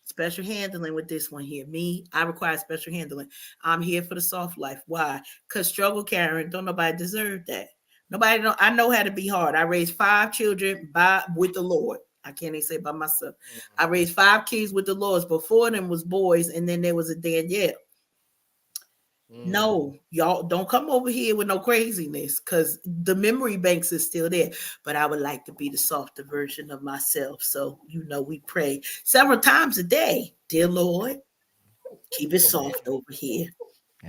special handling with this one here. Me, I require special handling. I'm here for the soft life. Why? Because struggle, Karen, don't nobody deserve that. Nobody know. I know how to be hard. I raised 5 children with the Lord. I can't even say by myself. I raised 5 kids with the Lord. Before them was boys, and then there was a Danielle. No, y'all don't come over here with no craziness, because the memory banks is still there. But I would like to be the softer version of myself. So, we pray several times a day. Dear Lord, keep it Amen. soft over here.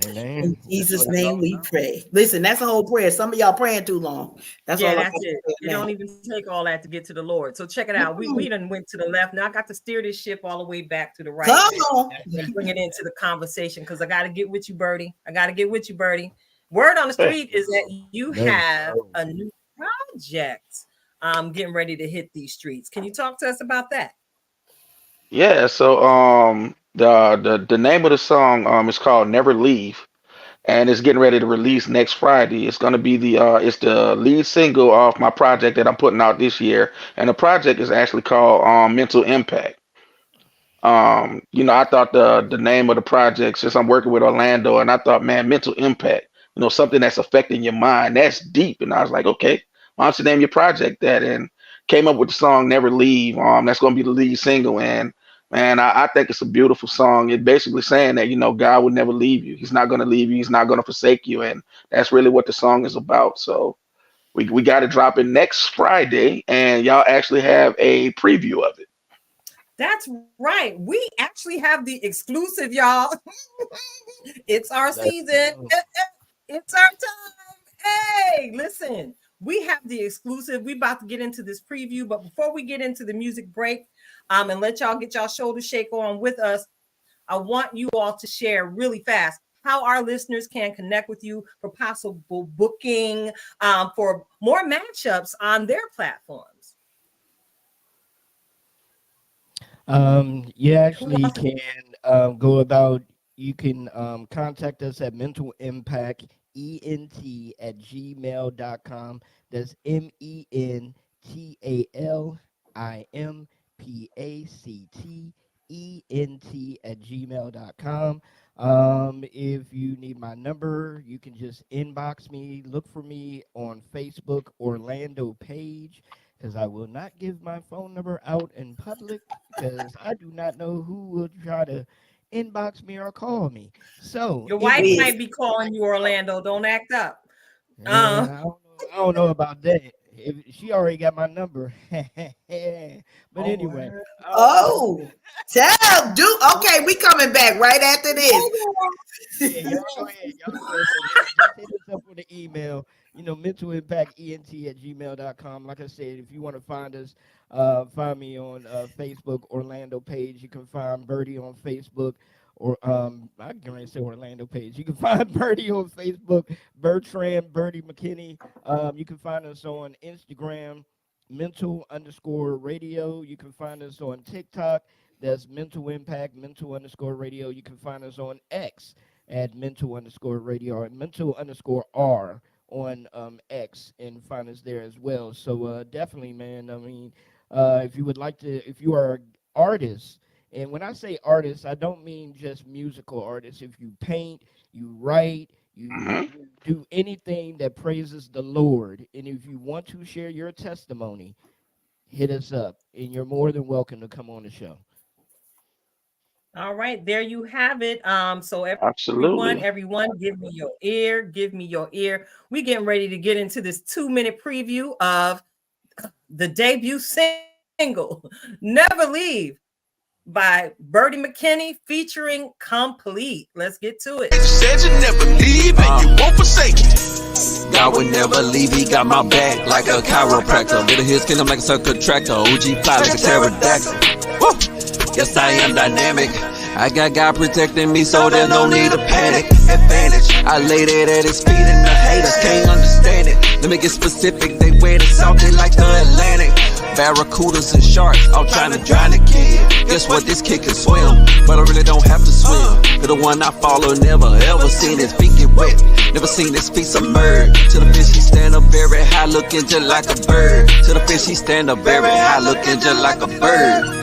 In Amen. That's Jesus' what it's name all we about. pray. Listen, that's a whole prayer. Some of y'all praying too long. That's Yeah, all I'm that's going to it. say It now. don't even take all that to get to the Lord. So check it out. We done went to the left. Now I got to steer this ship all the way back to the right Come on. and bring it into the conversation, because I got to get with you, Birdie. I got to get with you, Birdie. Word on the Hey, street is that you Let's have go. a new project getting ready to hit these streets. Can you talk to us about that? yeah. So the name of the song is called "Never Leave," and it's getting ready to release next Friday. It's gonna be it's the lead single off my project that I'm putting out this year, and the project is actually called Mental Impact. I thought the name of the project, since I'm working with Orlando, and I thought, man, mental impact, something that's affecting your mind, that's deep. And I was like, okay, why don't you name your project that? And came up with the song Never Leave. That's gonna be the lead single. And man, I think it's a beautiful song. It's basically saying that, God would never leave you. He's not gonna leave you, he's not gonna forsake you. And that's really what the song is about. So we got to drop it next Friday, and y'all actually have a preview of it. That's right. We actually have the exclusive, y'all. It's our Let's season. go. It's our time. Hey, listen, we have the exclusive. We about to get into this preview, but before we get into the music break, and let y'all get y'all shoulder shake on with us, I want you all to share really fast how our listeners can connect with you for possible booking, for more matchups on their platforms. You Who actually wants to? can go about, you can contact us at mentalimpactent at gmail.com. That's mentalimpactent at gmail.com. If you need my number, you can just inbox me, look for me on Facebook Orlando page, because I will not give my phone number out in public, because I do not know who will try to inbox me or call me. So Your It wife anyway, is. might be calling you, Orlando. Don't act up. Uh, I don't know about that. If she already got my number, but oh, anyway, word. Oh, tell, do. Okay, we coming back right after this. yeah, y'all go ahead. So just hit us up with an email, mentalimpactent at gmail.com. Like I said, if you want to find us, find me on Facebook Orlando page. You can find Birdie on Facebook, or I can say Orlando page. You can find Birdie on Facebook, Bertrand Birdie McKinney. You can find us on Instagram, mental_radio. You can find us on TikTok. That's Mental Impact, mental_radio. You can find us on X at mental_radio or mental_R on X and find us there as well. So definitely, man. I mean, if you would like to, if you are an artist, and when I say artist, I don't mean just musical artists. If you paint, you write, you Hmm. do anything that praises the Lord, and if you want to share your testimony, hit us up, and you're more than welcome to come on the show. All right, there you have it. So Absolutely. everyone, give me your ear, give me your ear. We getting ready to get into this 2-minute preview of the debut single, Never Leave, by Birdie McKinney featuring Complete. Let's get to it. Said you never leave and you won't forsake it. God would never leave, he got my back like a chiropractor. Middle his skin, I'm like a subcontractor. OG fly like a pterodactyl. Woo! Yes, I am dynamic. I got God protecting me, so there's no need to panic. Advantage, I laid it at his feet and the haters can't understand it. Let me get specific, they wear the salty like the Atlantic. Barracudas and sharks, all trying to drown the kid. Guess what, this kid can swim, but I really don't have to swim. To the one I follow, never ever seen his feet get wet. Never seen his feet submerged. To the fish, he stand up very high, looking just like a bird. To the fish, he stand up very high, looking just like a bird.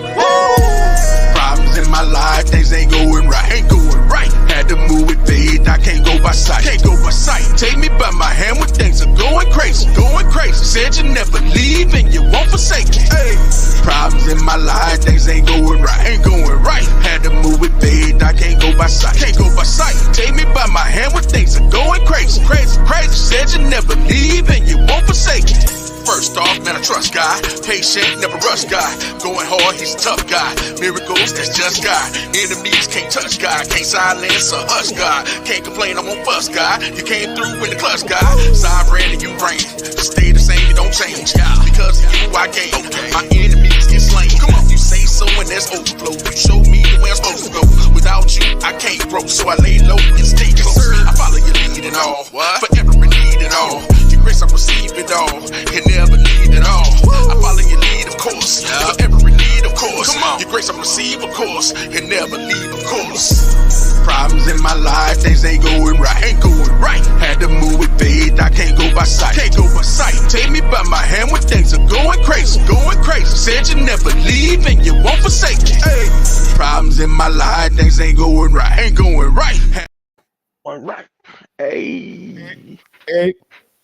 Problems in my life, things ain't going right, ain't going right. Had to move with faith, I can't go by sight, can't go by sight. Take me by my hand when things are going crazy, going crazy. Said you never leave and you won't forsake it. Hey. Problems in my life, things ain't going right, ain't going right. Had to move with faith, I can't go by sight, can't go by sight. Take me by my hand when things are going crazy, crazy, crazy. Said you never leave and you won't forsake it. First off, man, I trust God. Patient, never rush God. Going hard, he's a tough guy. Miracles, that's just God. Enemies can't touch God. Can't silence or hush God. Can't complain, I won't fuss God. You came through in the clutch, God. Sovereign and you reign. Stay the same, you don't change. Because of you, I gain. My enemies get slain. Come on, you say so and there's overflow. You show me the way I'm supposed to go. Without you, I can't grow. So I lay low and stay close. I follow your lead and all. Forever in need and all. Grace, I receive it all, and never need it all. I follow your lead, of course, for every need, of course. Your grace I receive, of course, and never leave, of course. Problems in my life, things ain't going right, ain't going right. Had to move with faith, I can't go by sight, can't go by sight. Take me by my hand when things are going crazy, going crazy. Said you never leave and you won't forsake it. Hey. Problems in my life, things ain't going right, ain't going right. All right. Hey. Hey,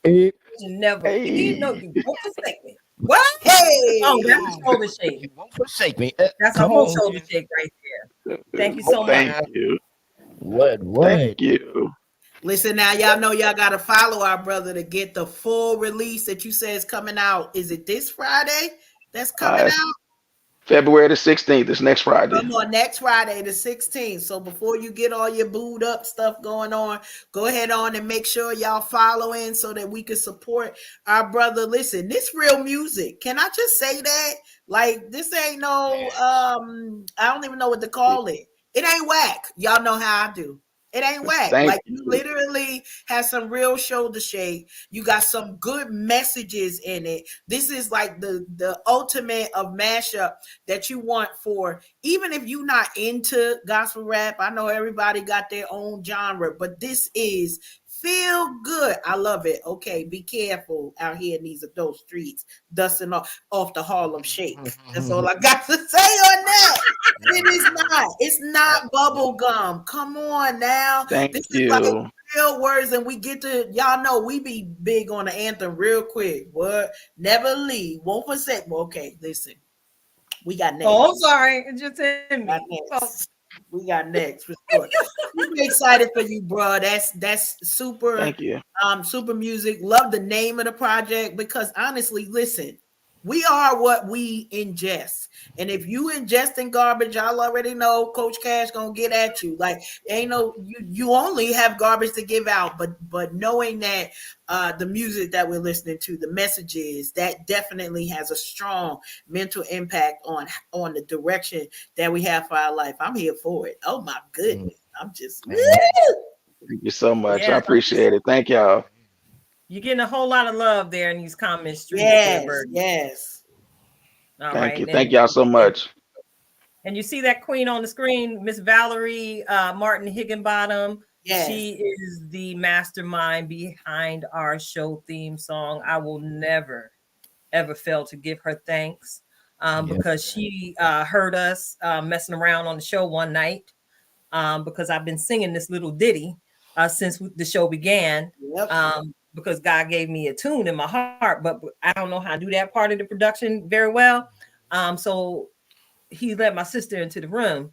hey, You never leave, no, Hey. you won't forsake me. What? Oh, Hey, that's a shoulder shake. you won't forsake me. That's a Come whole on. shoulder shake right there. Thank you so much. Thank you. What? Thank you. listen now, y'all know y'all gotta follow our brother to get the full release that you say is coming out. Is it this Friday that's coming It's out? February the 16th. It's next Friday. Come on, next Friday, the 16th. So before you get all your booed up stuff going on, go ahead on and make sure y'all following so that we can support our brother. Listen, this real music. Can I just say that? Like, this ain't no I don't even know what to call it. It ain't whack. Y'all know how I do. It ain't whack. Thank Like, you you. literally have some real shoulder shake. You got some good messages in it. This is like the ultimate of mashup that you want for, even if you're not into gospel rap. I know everybody got their own genre, but this is feel good. I love it. Okay, be careful out here in these adult streets, dusting off the Harlem Shake. That's all I got to say on that. It is not. It's not bubble gum. Come on now. Thank This is like you. real words, and we get to, y'all know we be big on the anthem real quick. What? Never leave. Won't forsake. Well, okay, listen. We got next. Oh, I'm sorry. It just hit me. Got Oh, next. We got next for sure. Super excited for you, bro. That's super. Thank you. Super music. Love the name of the project because honestly, listen, we are what we ingest. And if you ingesting garbage, y'all already know Coach Cash gonna get at you. Like, ain't no, you only have garbage to give out, but knowing that the music that we're listening to, the messages, that definitely has a strong mental impact on the direction that we have for our life. I'm here for it. Oh my goodness. I'm just Thank you so much. I yeah. appreciate it. Thank y'all. You're getting a whole lot of love there in these comment streets. yes, There, Bird. yes. All Thank right. you. And Thank y'all so much. And you see that queen on the screen, Miss Valerie Martin Higginbottom. Yes. She is the mastermind behind our show theme song. I will never, ever fail to give her thanks because she heard us messing around on the show one night because I've been singing this little ditty since the show began. Yep. Because God gave me a tune in my heart, but I don't know how to do that part of the production very well. So he let my sister into the room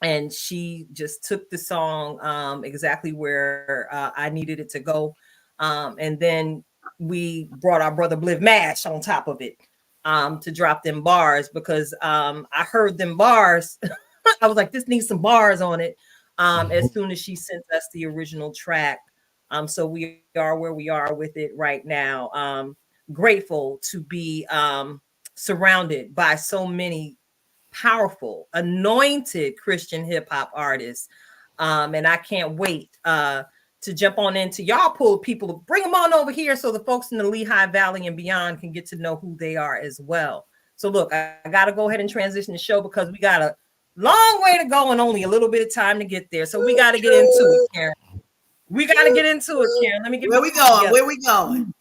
and she just took the song exactly where I needed it to go. And then we brought our brother Bliv Mash on top of it to drop them bars because I heard them bars. I was like, this needs some bars on it. As soon as she sent us the original track. So we are where we are with it right now. Grateful to be surrounded by so many powerful, anointed Christian hip hop artists. And I can't wait to jump on into y'all pull people, bring them on over here so the folks in the Lehigh Valley and beyond can get to know who they are as well. So look, I got to go ahead and transition the show because we got a long way to go and only a little bit of time to get there. So we got to get into it, Karen. We got to get into it, Karen. Let me get where we going? together. Where we going?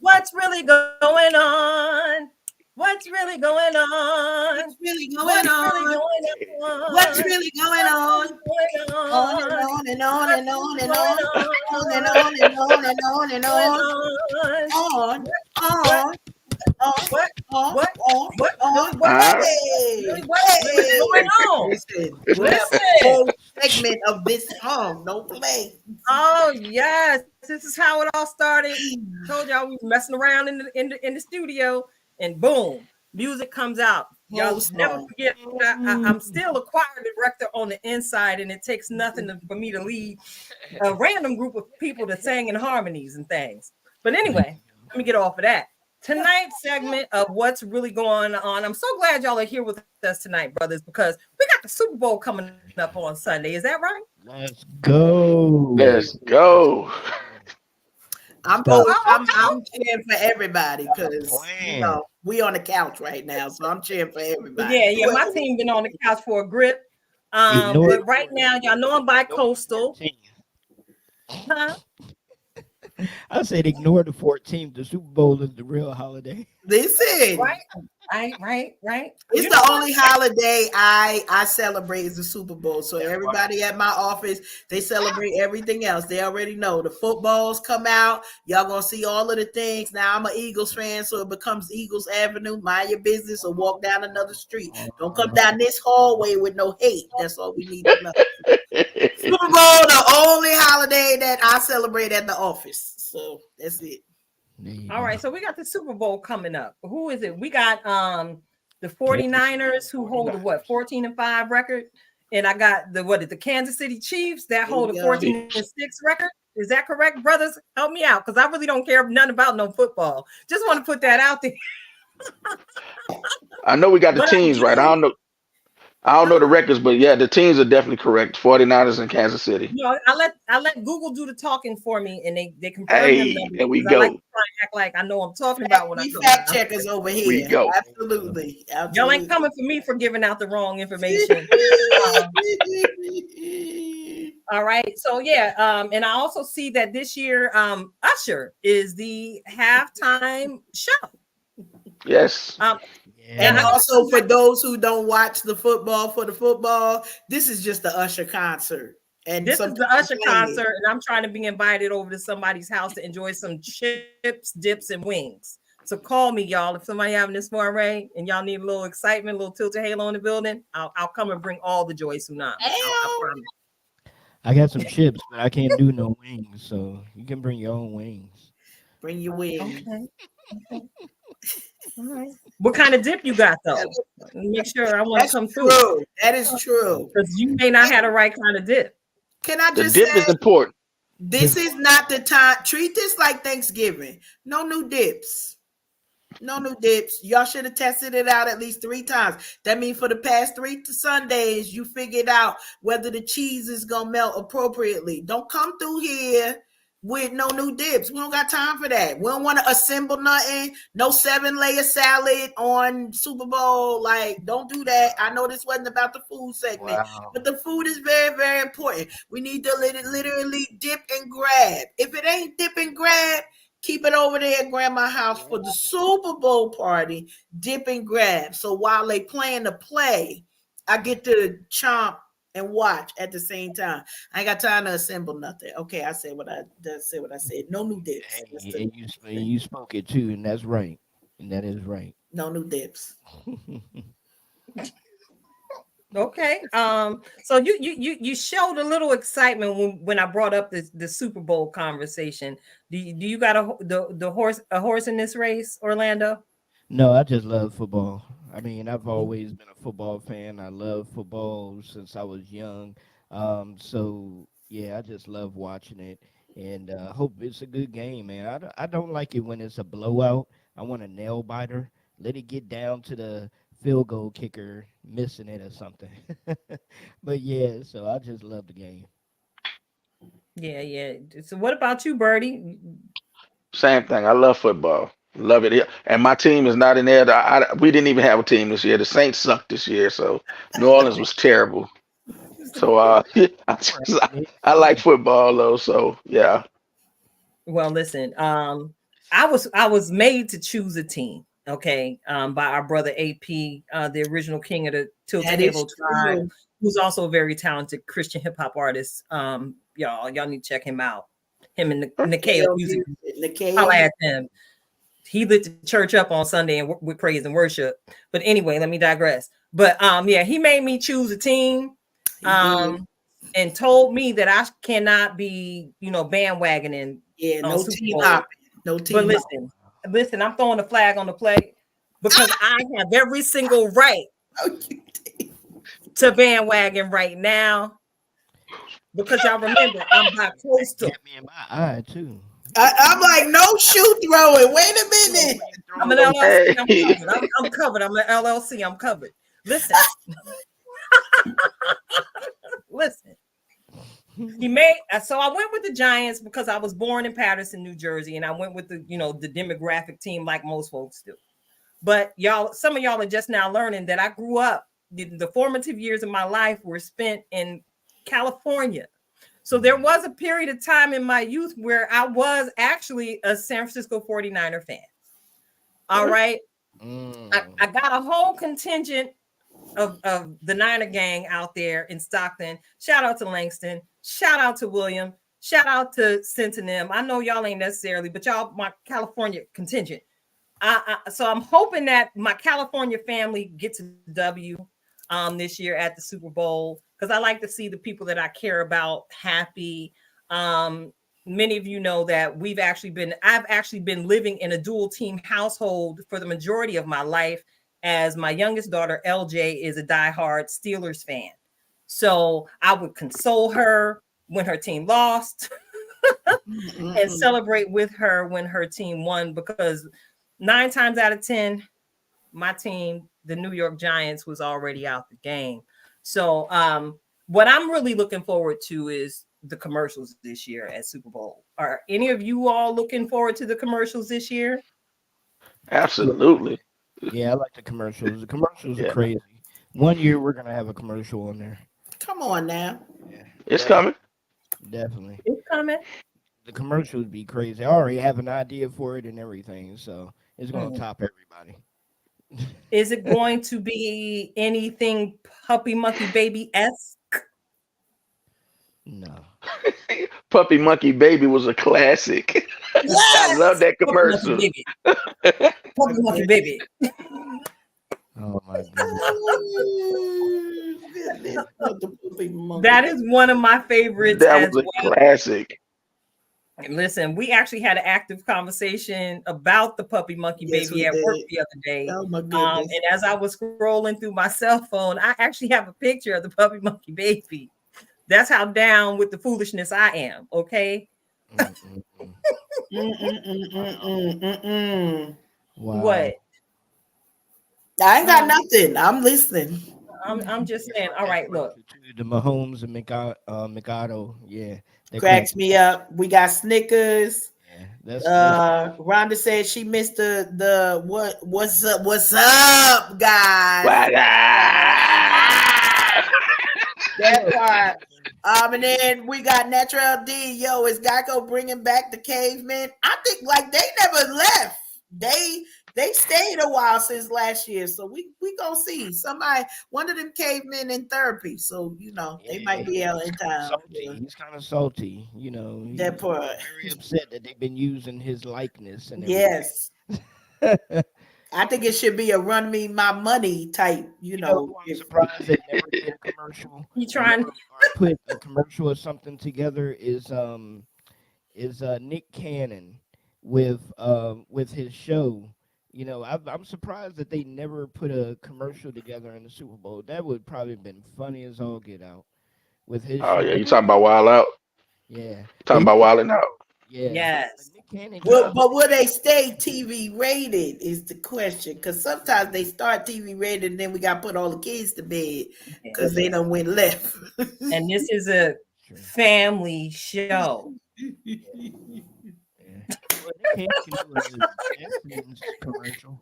What's really going on? What's really going on? What's really going on? What's really going on? On and on and on and on and on and on and on and on and on on. What's going on? Listen, whole segment of this song, no play. Oh yes, this is how it all started. Told y'all we were messing around in the studio, and boom, music comes out. Y'all never forget. I'm still a choir director on the inside, and it takes nothing for me to lead a random group of people to sing in harmonies and things. But anyway, let me get off of that. Tonight's segment of what's really going on. I'm so glad y'all are here with us tonight, brothers, because we got the Super Bowl coming up on Sunday. Is that right? Let's go. Let's go. I'm cheering for everybody because we on the couch right now, so I'm cheering for everybody. Yeah. My team been on the couch for a grip. But right now, y'all know I'm bi-coastal. Huh? I said ignore the 14th. The Super Bowl is the real holiday. Listen. Right. It's the only holiday I celebrate is the Super Bowl. So everybody at my office, they celebrate everything else. They already know the footballs come out. Y'all gonna see all of the things. Now I'm an Eagles fan, so it becomes Eagles Avenue. Mind your business or walk down another street. Don't come down this hallway with no hate. That's all we need to know. Super Bowl, the only holiday that I celebrate at the office. So that's it. All right, so we got the Super Bowl coming up. Who is it? We got the 49ers who hold a 14-5 record, and I got the Kansas City Chiefs that hold a 14-6 record. Is that correct, brothers? Help me out, because I really don't care nothing about no football. Just want to put that out there. I know we got the teams right. I don't know the records, but yeah, the teams are definitely correct. 49ers and Kansas City. No, I let Google do the talking for me, and they confirm them. Hey, there we go. I like to try and act like I know I'm talking about when I talk fact checkers over here. We go. Absolutely. Y'all ain't coming for me for giving out the wrong information. All right. So yeah, and I also see that this year, Usher is the halftime show. Yes. And also for those who don't watch the football, this is just the Usher concert. And this is the Usher concert, and I'm trying to be invited over to somebody's house to enjoy some chips, dips, and wings. So call me, y'all. If somebody having this soiree and y'all need a little excitement, a little tilt halo in the building, I'll come and bring all the joy tsunami. I got some chips, but I can't do no wings, so you can bring your own wings. Bring your wings. Okay. All right. What kind of dip you got though? Make sure I want to come through. That is true. Because you may not have the right kind of dip. Can I just say, the dip is important. This is not the time. Treat this like Thanksgiving. No new dips. No new dips. Y'all should have tested it out at least 3 times. That means for the past 3 Sundays, you figured out whether the cheese is gonna melt appropriately. Don't come through here with no new dips. We don't got time for that. We don't want to assemble nothing. No 7-layer salad on Super Bowl. Like, don't do that. I know this wasn't about the food segment, Wow. but the food is very, very important. We need to literally dip and grab. If it ain't dip and grab, keep it over there at grandma's house for the Super Bowl party. Dip and grab. So while they playing the play, I get to chomp and watch at the same time. I ain't got time to assemble nothing. Okay, I said what I said. No new dips. Hey, and you spoke it too, and that's right. And that is right. No new dips. Okay. So you showed a little excitement when I brought up the Super Bowl conversation. Do you got a horse in this race, Orlando? No, I just love football. I mean, I've always been a football fan. I love football since I was young. So yeah, I just love watching it, and hope it's a good game, man. I don't like it when it's a blowout. I want a nail biter. Let it get down to the field goal kicker missing it or something. But yeah, so I just love the game. Yeah. So what about you, Birdie? Same thing. I love football. Love it here. And my team is not in there. We didn't even have a team this year. The Saints sucked this year, so New Orleans was terrible. So I like football though. So yeah. Well, listen, I was made to choose a team, okay, by our brother AP, the original king of the Tilted Halo tribe, who's also a very talented Christian hip hop artist. Y'all need to check him out. Him and Nikhil music. I'll add them. He lit the church up on Sunday and with praise and worship. But anyway, let me digress. But yeah, he made me choose a team. And told me that I cannot be, bandwagoning. Yeah, no team hopping. No team. But listen, I'm throwing the flag on the play because I have every single right to bandwagon right now. Because y'all remember, I'm bi-coastal. Get me in my eye too. I'm like, no shoe throwing. Wait a minute. I'm an LLC. I'm covered. I'm an LLC. I'm covered. Listen. Listen. So I went with the Giants because I was born in Paterson, New Jersey, and I went with the demographic team like most folks do. But some of y'all are just now learning that I grew up. The formative years of my life were spent in California. So there was a period of time in my youth where I was actually a San Francisco 49er fan. All right. I got a whole contingent of the Niner gang out there in Stockton. Shout out to Langston. Shout out to William. Shout out to Centonym. I know y'all ain't necessarily, but y'all my California contingent. So I'm hoping that my California family gets a W this year at the Super Bowl because I like to see the people that I care about happy. Many of you know that I've actually been living in a dual team household for the majority of my life, as my youngest daughter, LJ, is a diehard Steelers fan. So I would console her when her team lost and celebrate with her when her team won, because 9 times out of 10, my team, the New York Giants, was already out the game. So what I'm really looking forward to is the commercials this year at Super Bowl. Are any of you all looking forward to the commercials this year? Absolutely. Yeah, I like the commercials. The commercials are crazy. One year we're gonna have a commercial on there. Come on now. Yeah, It's coming. Definitely. It's coming. The commercials be crazy. I already have an idea for it and everything, so it's gonna top everybody. Is it going to be anything Puppy Monkey Baby-esque? No. Puppy Monkey Baby was a classic. I love that commercial. Puppy Monkey Baby. Oh my goodness. That is one of my favorites. That was a classic. Listen, we actually had an active conversation about the Puppy Monkey Baby at work the other day. Oh my goodness. And as I was scrolling through my cell phone, I actually have a picture of the Puppy Monkey Baby. That's how down with the foolishness I am. Okay. Wow. What? I ain't got nothing. I'm listening. I'm just Yeah, saying. from All that right, look. commercial too, the Mahomes and Mikado, yeah, that cracked Cracks me me up. up. We got Snickers. Yeah, that's Rhonda said she missed the what's up, guys. What up? That part. And then we got Natural D. Yo, is Geico bringing back the cavemen? I think like they never left. They stayed a while since last year, so we gonna see somebody. One of them cavemen in therapy, so they Yeah, might be out he's in kind of town. salty. He's kind of salty. That He's part. very upset that they've been using his likeness and everything. Yes, I think it should be a run me my money type. You know who I'm If surprised they never did a commercial You or trying? never or put a commercial or something together is Nick Cannon with his show. I'm surprised that they never put a commercial together in the Super Bowl. That would probably have been funny as all get out with his Oh show. yeah, But you Nick talking about Cannon, Wild Out? yeah, but Talking about Wilding Out? Yes. Nick Cannon kind Well, of but will they stay TV rated is the question. Because sometimes they start TV rated and then we got to put all the kids to bed because they don't went left. And this is a true. family show. Yeah, yeah. Well, Nick Cannon can do a Jetsons commercial.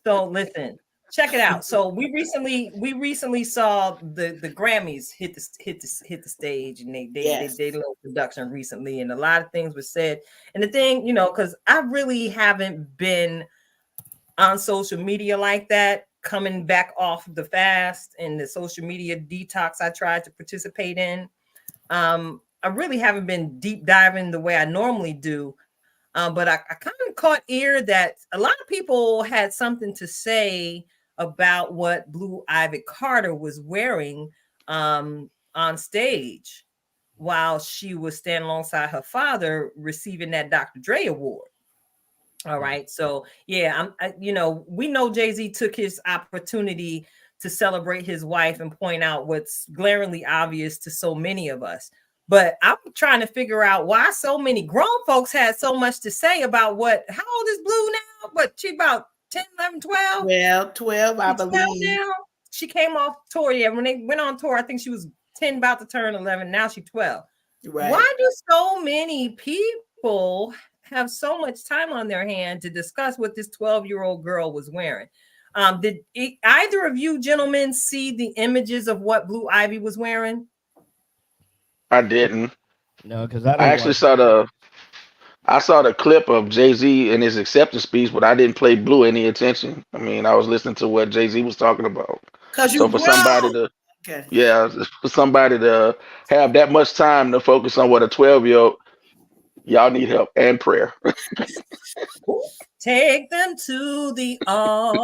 So listen, check it out. So we recently saw the Grammys hit the stage, and they Yes. did a little production recently, and a lot of things were said. And the thing, because I really haven't been on social media like that, coming back off the fast and the social media detox I tried to participate in. I really haven't been deep diving the way I normally do. But I kind of caught ear that a lot of people had something to say about what Blue Ivy Carter was wearing on stage while she was standing alongside her father receiving that Dr. Dre award. All Mm. right. So yeah, we know Jay-Z took his opportunity to celebrate his wife and point out what's glaringly obvious to so many of us. But I'm trying to figure out why so many grown folks had so much to say about how old is Blue now? What, she about 10, 11, 12? Well, 12, I She 12 believe. now? She came off tour. Yeah, when they went on tour, I think she was 10, about to turn 11. Now she's 12. Right. Why do so many people have so much time on their hand to discuss what this 12-year-old girl was wearing? Did either of you gentlemen see the images of what Blue Ivy was wearing? I didn't. No, because I I don't actually watch saw sports. the clip of Jay Z and his acceptance speech, but I didn't pay Blue any attention. I mean, I was listening to what Jay Z was talking about. Because So you for somebody grow. to, Okay. yeah, for somebody to have that much time to focus on what a 12-year-old, y'all need help and prayer. Take them to the Half the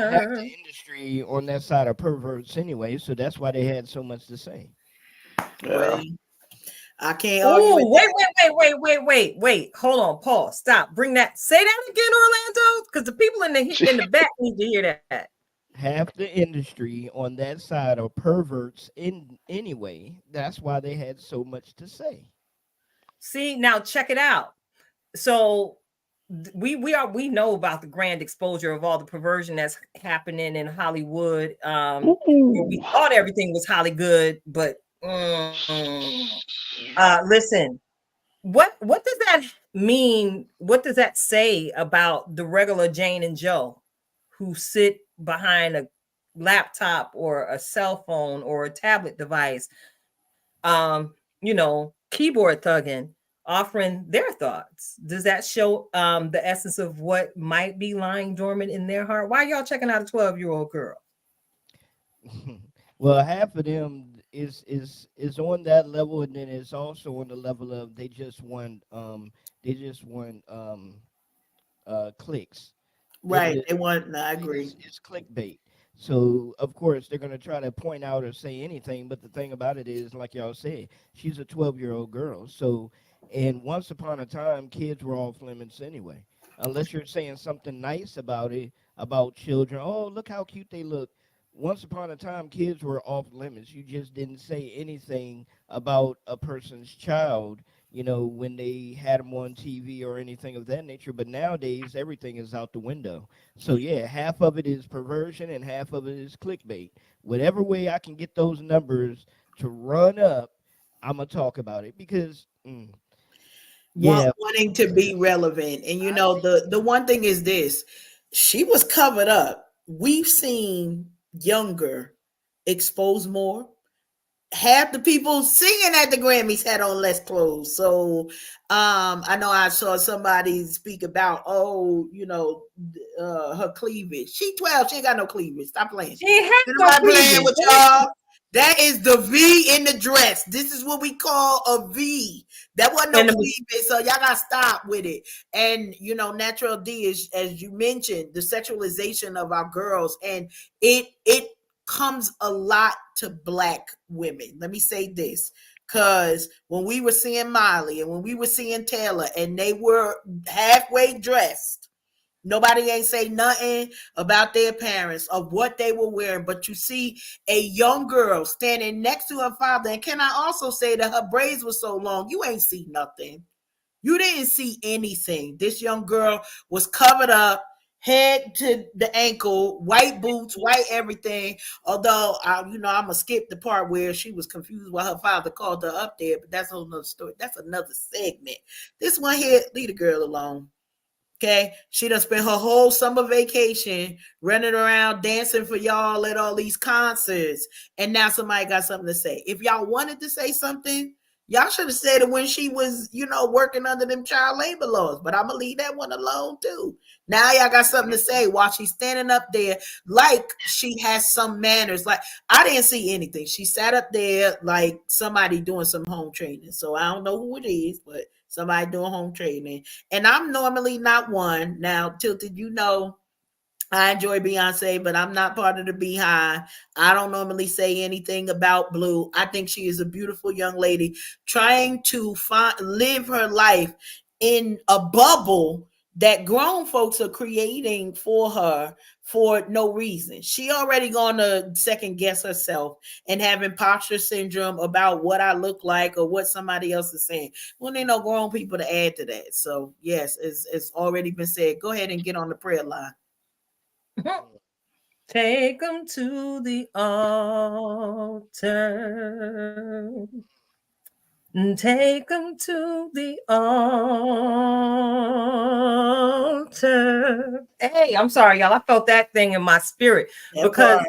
altar. industry on that side are perverts anyway, so that's why they had so much to say. Well, Yeah. I can't argue with Oh, that. wait. Hold on, Paul. Stop. Bring that. Say that again, Orlando, because the people in the back need to hear that. Half the industry on that side are perverts in anyway. That's why they had so much to say. See, now check it out. So we know about the grand exposure of all the perversion that's happening in Hollywood. We Ooh. thought everything was Hollywood, but listen, what does that mean? What does that say about the regular Jane and Joe who sit behind a laptop or a cell phone or a tablet device, keyboard thugging, offering their thoughts? Does that show the essence of what might be lying dormant in their heart? Why y'all checking out a 12-year-old girl? Well, half of them is on that level, and then it's also on the level of they just want clicks. Right. It, They want, no, I agree. it's clickbait. So of course they're gonna try to point out or say anything, but the thing about it is, like y'all said, she's a 12-year-old girl. So, and once upon a time, kids were off limits anyway, unless you're saying something nice about it, about children. Oh, look how cute they look. Once upon a time, kids were off limits. You just didn't say anything about a person's child. when they had them on TV or anything of that nature. But nowadays, everything is out the window. So yeah, half of it is perversion and half of it is clickbait. Whatever way I can get those numbers to run up, I'm gonna talk about it because yeah, Wanting to be relevant. And the one thing is this, she was covered up. We've seen younger expose more. Half the people singing at the Grammys had on less clothes. So I know I saw somebody speak about, her cleavage. She 12, she ain't got no cleavage. Stop playing. She ain't have no Nobody playing cleavage. with y'all. That is the V in the dress. This is what we call a V. That wasn't no And cleavage, so y'all gotta stop with it. And Natural D is, as you mentioned, the sexualization of our girls, and it comes a lot to Black women. Let me say this, because when we were seeing Miley and when we were seeing Taylor, and they were halfway dressed, nobody ain't say nothing about their parents of what they were wearing. But you see a young girl standing next to her father, and can I also say that her braids were so long, you ain't see nothing. You didn't see anything. This young girl was covered up, head to the ankle, white boots, white everything. Although, I'm gonna skip the part where she was confused why her father called her up there, but that's another story. That's another segment. This one here, leave the girl alone. Okay, she done spent her whole summer vacation running around dancing for y'all at all these concerts, and now somebody got something to say. If y'all wanted to say something, y'all should have said it when she was, working under them child labor laws. But I'm gonna leave that one alone too. Now y'all got something to say while she's standing up there like she has some manners. Like, I didn't see anything. She sat up there like somebody doing some home training. So I don't know who it is, but somebody doing home training. And I'm normally not one. Now, Tilted, I enjoy Beyonce, but I'm not part of the Beehive. I don't normally say anything about Blue. I think she is a beautiful young lady trying to live her life in a bubble that grown folks are creating for her for no reason. She already gonna second guess herself and have imposter syndrome about what I look like or what somebody else is saying. Well, ain't no grown people to add to that. So yes, it's already been said. Go ahead and get on the prayer line. take them to the altar. Take them to the altar. Hey, I'm sorry, y'all. I felt that thing in my spirit because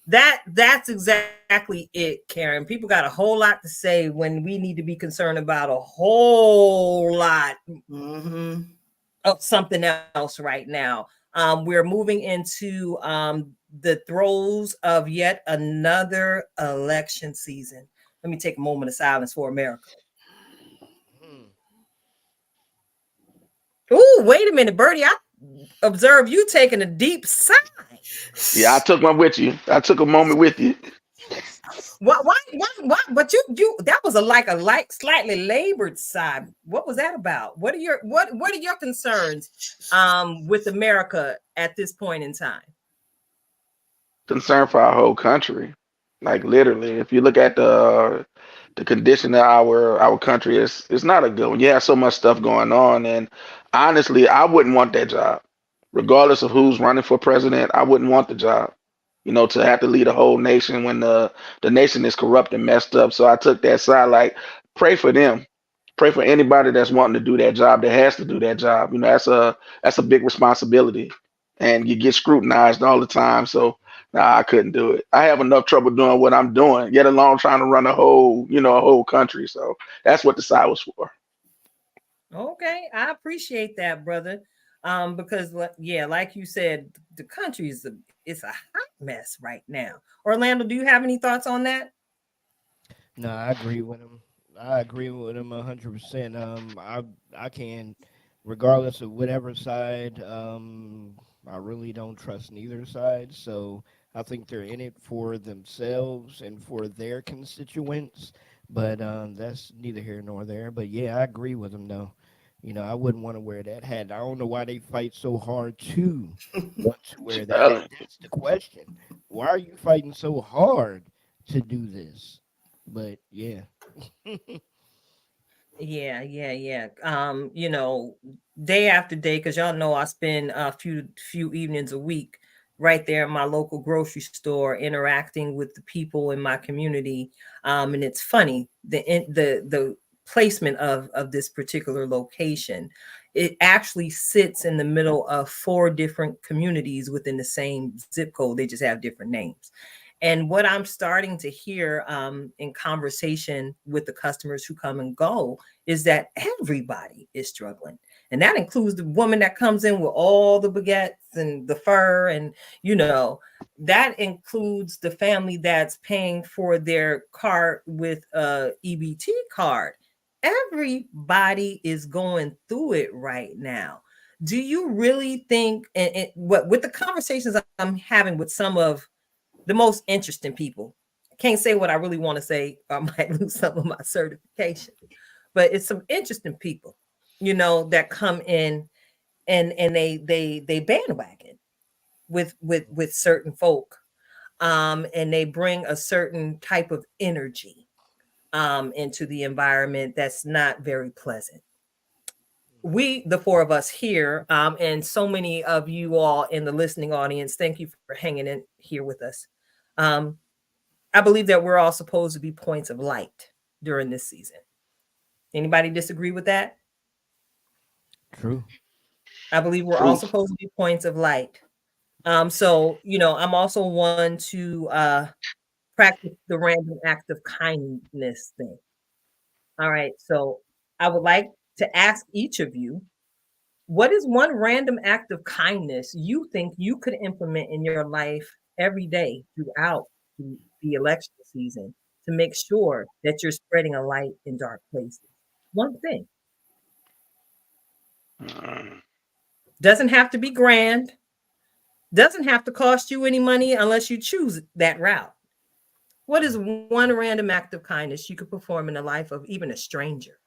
that's exactly it, Karen. People got a whole lot to say when we need to be concerned about a whole lot of something else right now. We're moving into the throes of yet another election season. Let me take a moment of silence for America. Ooh, wait a minute, Bertie. I observe you taking a deep sigh. Yeah, I took one with you. I took a moment with you. Why? But you that was a slightly labored sigh. What was that about? What are your concerns with America at this point in time? Concern for our whole country. Like literally, if you look at the condition of our country, it's not a good one. You have so much stuff going on, and honestly, I wouldn't want that job, regardless of who's running for president. I wouldn't want the job. To have to lead a whole nation when the nation is corrupt and messed up. So I took that side. Like, pray for them. Pray for anybody that's wanting to do that job, that has to do that job. That's a big responsibility, and you get scrutinized all the time. So nah, I couldn't do it. I have enough trouble doing what I'm doing, yet alone trying to run a whole country. So that's what the side was for. Okay, I appreciate that, brother. Because yeah, like you said, the country it's a hot mess right now. Orlando, do you have any thoughts on that? no, I agree with him. I agree with him 100%. I can, regardless of whatever side. I really don't trust neither side. So I think they're in it for themselves and for their constituents. But that's neither here nor there. But yeah, I agree with him though. I wouldn't want to wear that hat. I don't know why they fight so hard to want to wear that hat. That's the question. Why are you fighting so hard to do this? But yeah. Yeah. Day after day, because y'all know I spend a few evenings a week right there in my local grocery store, interacting with the people in my community. And it's funny the placement of this particular location. It actually sits in the middle of four different communities within the same zip code. They just have different names. And what I'm starting to hear in conversation with the customers who come and go is that everybody is struggling. And that includes the woman that comes in with all the baguettes and the fur. And, that includes the family that's paying for their card with a EBT card. Everybody is going through it right now. Do you really think, and what with the conversations I'm having with some of the most interesting people? I can't say what I really want to say, or I might lose some of my certification. But it's some interesting people, that come in and they bandwagon with certain folk, and they bring a certain type of energy into the environment that's not very pleasant. We, the four of us here, and so many of you all in the listening audience, thank you for hanging in here with us. Um, I believe that we're all supposed to be points of light during this season. Anybody disagree with that? True. I believe we're all Truth. supposed to be points of light. So I'm also one to practice the random act of kindness thing. All right. So I would like to ask each of you, what is one random act of kindness you think you could implement in your life every day throughout the election season to make sure that you're spreading a light in dark places? One thing. Mm, Doesn't have to be grand, doesn't have to cost you any money unless you choose that route. What is one random act of kindness you could perform in the life of even a stranger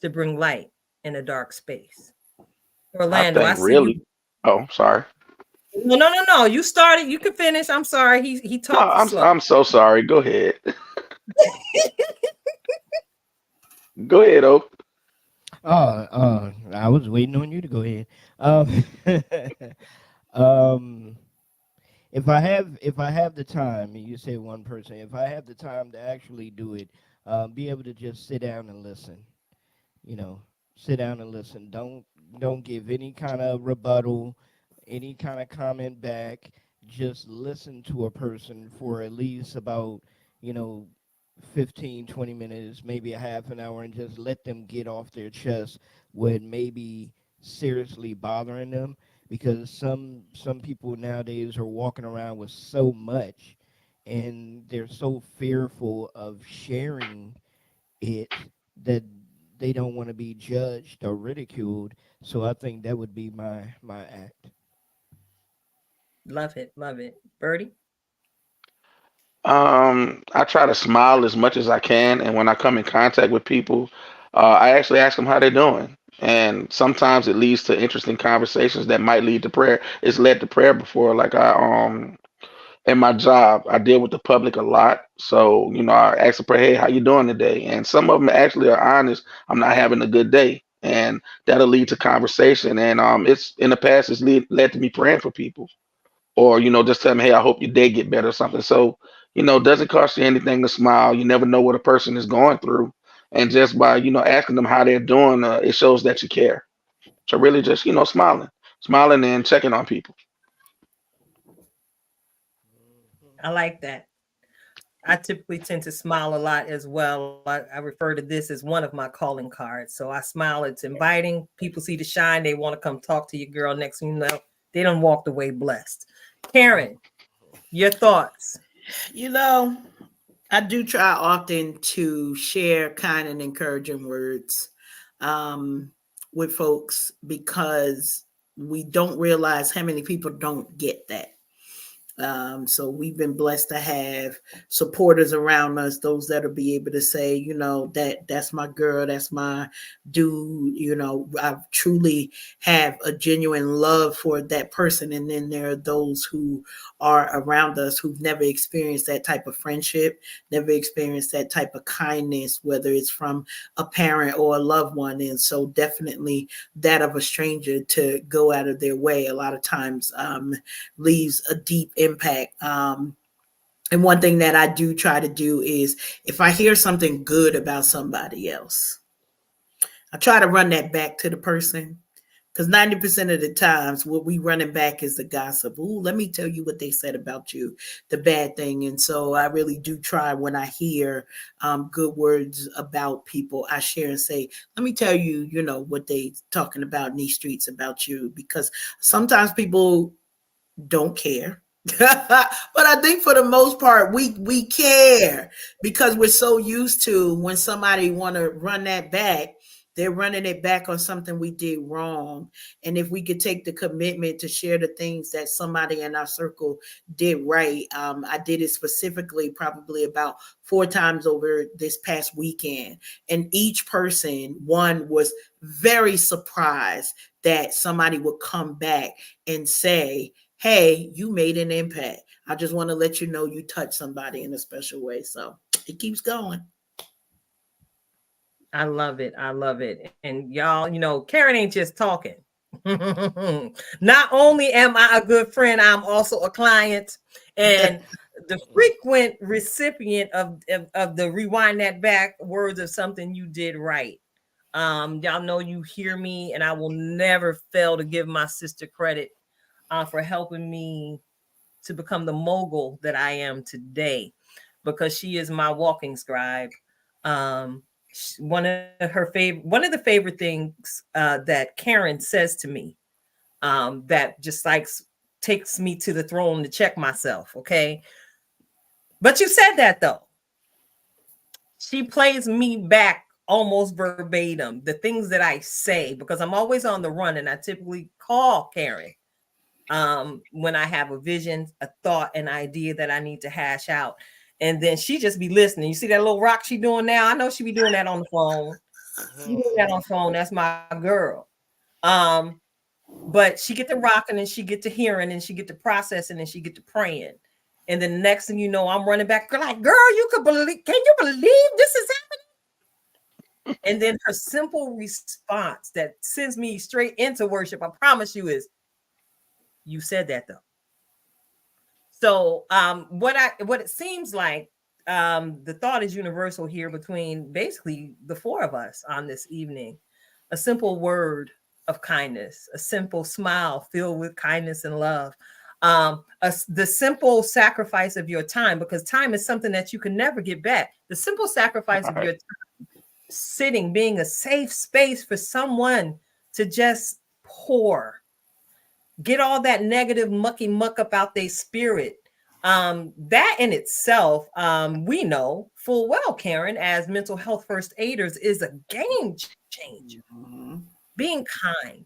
to bring light in a dark space? I Orlando, I think see you. really. Oh, sorry. No. You started. You can finish. I'm sorry. He No, talked too slow. I'm so sorry. Go ahead. Go ahead, oh. I was waiting on you to go ahead. Um, um, if I have the time, and you say one person, if I have the time to actually do it, be able to just sit down and listen. You know, sit down and listen. Don't give any kind of rebuttal, any kind of comment back. Just listen to a person for at least about, you know, 15, 20 minutes, maybe a half an hour, and just let them get off their chest what may be seriously bothering them, because some people nowadays are walking around with so much, and they're so fearful of sharing it, that they don't want to be judged or ridiculed. So I think that would be my act. Love it. Love it. Birdie? I try to smile as much as I can, and when I come in contact with people, I actually ask them how they're doing. And sometimes it leads to interesting conversations that might lead to prayer. It's led to prayer before. Like in my job, I deal with the public a lot, so I ask them, "Hey, how you doing today?" And some of them actually are honest. I'm not having a good day, and that'll lead to conversation. And it's in the past, it's led to me praying for people, or just tell them, "Hey, I hope your day get better," or something. So it doesn't cost you anything to smile. You never know what a person is going through, and just by asking them how they're doing, it shows that you care. So really, just smiling and checking on people. I like that. I typically tend to smile a lot as well. I refer to this as one of my calling cards. So I smile, it's inviting. People see the shine, they want to come talk to your girl. Next thing you know, they done walked away blessed. Karen, your thoughts? You know, I do try often to share kind and encouraging words um, with folks, because we don't realize how many people don't get that. So we've been blessed to have supporters around us, those that'll be able to say, you know, that's my girl, that's my dude. You know, I truly have a genuine love for that person. And then there are those who are around us who've never experienced that type of friendship, never experienced that type of kindness, whether it's from a parent or a loved one. And so definitely that of a stranger to go out of their way a lot of times leaves a deep impact. And one thing that I do try to do is if I hear something good about somebody else, I try to run that back to the person. Because 90% of the times, what we running back is the gossip. Ooh, let me tell you what they said about you, the bad thing. And so I really do try when I hear good words about people, I share and say, let me tell you, you know, what they talking about in these streets about you. Because sometimes people don't care. But I think for the most part, we care because we're so used to when somebody want to run that back, they're running it back on something we did wrong. And if we could take the commitment to share the things that somebody in our circle did right, I did it specifically probably about 4 times over this past weekend. And each person, one was very surprised that somebody would come back and say, hey, you made an impact. I just want to let you know you touched somebody in a special way. So it keeps going. I love it. I love it. And y'all, you know, Karen ain't just talking. Not only am I a good friend, I'm also a client and the frequent recipient of the rewind that back words of something you did right. Y'all know you hear me, and I will never fail to give my sister credit for helping me to become the mogul that I am today, because she is my walking scribe. One of the favorite things that Karen says to me, that just like takes me to the throne to check myself. Okay, but you said that though. She plays me back almost verbatim the things that I say, because I'm always on the run, and I typically call Karen when I have a vision, a thought, an idea that I need to hash out. And then she just be listening. You see that little rock she doing now? I know she be doing that on the phone. She doing that on the phone. That's my girl. But she get to rocking, and she get to hearing, and she get to processing, and she get to praying. And then the next thing you know, I'm running back, like, girl, can you believe this is happening? And then her simple response that sends me straight into worship, I promise you, is, you said that though. So what it seems like, the thought is universal here between basically the 4 of us on this evening. A simple word of kindness, a simple smile filled with kindness and love, the simple sacrifice of your time, because time is something that you can never get back. The simple sacrifice of your time, sitting, being a safe space for someone to just pour, get all that negative mucky muck up out their spirit. That in itself, we know full well, Karen, as mental health first aiders, is a game changer. Being kind,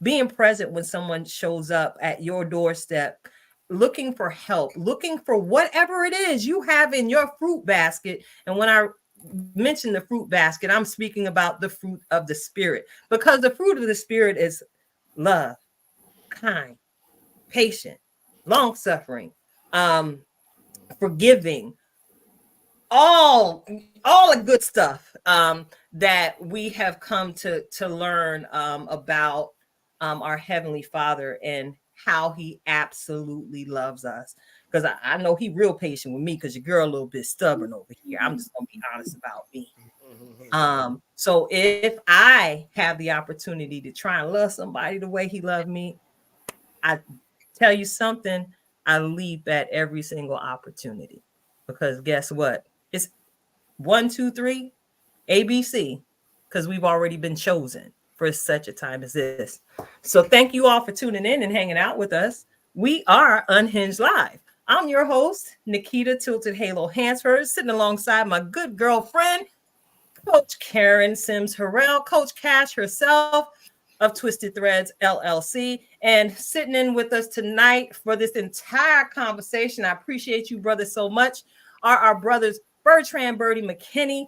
being present when someone shows up at your doorstep, looking for help, looking for whatever it is you have in your fruit basket. And when I mention the fruit basket, I'm speaking about the fruit of the spirit, because the fruit of the spirit is love, kind, patient, long suffering, forgiving, all the good stuff that we have come to learn about our Heavenly Father and how He absolutely loves us. Because I know He real patient with me, because your girl a little bit stubborn over here. I'm just gonna be honest about me. So if I have the opportunity to try and love somebody the way He loved me, I tell you something, I leap at every single opportunity, because guess what? It's 1, 2, 3, ABC, because we've already been chosen for such a time as this. So thank you all for tuning in and hanging out with us. We are Unhinged Live. I'm your host, Nikita Tilted Halo Hansford, sitting alongside my good girlfriend, Coach Karen Sims Harrell, Coach Cash herself. of Twisted Threads LLC. And sitting in with us tonight for this entire conversation, I appreciate you, brothers, so much, are our brothers Bertrand Birdie McKinney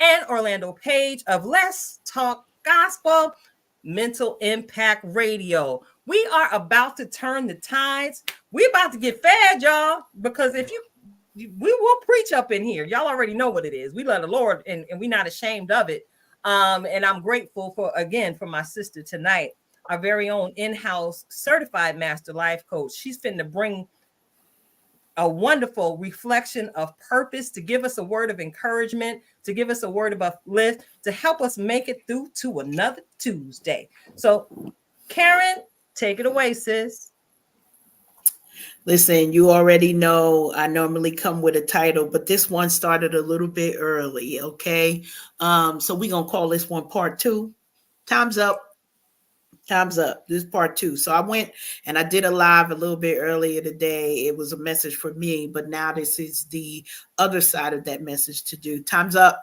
and Orlando Page of Let's Talk Gospel Mental Impact Radio. We are about to turn the tides. We about to get fed, y'all, because if you we will preach up in here. Y'all already know what it is. We love the Lord, and we're not ashamed of it. And I'm grateful for my sister tonight, our very own in-house certified master life coach. She's finna bring a wonderful reflection of purpose to give us a word of encouragement, to give us a word of uplift, to help us make it through to another Tuesday. So, Karen, take it away, sis. Listen, you already know I normally come with a title, but this one started a little bit early, okay? So we're going to call this one part 2. Time's up. Time's up. This is part 2. So I went and I did a live a little bit earlier today. It was a message for me, but now this is the other side of that message to do. Time's up.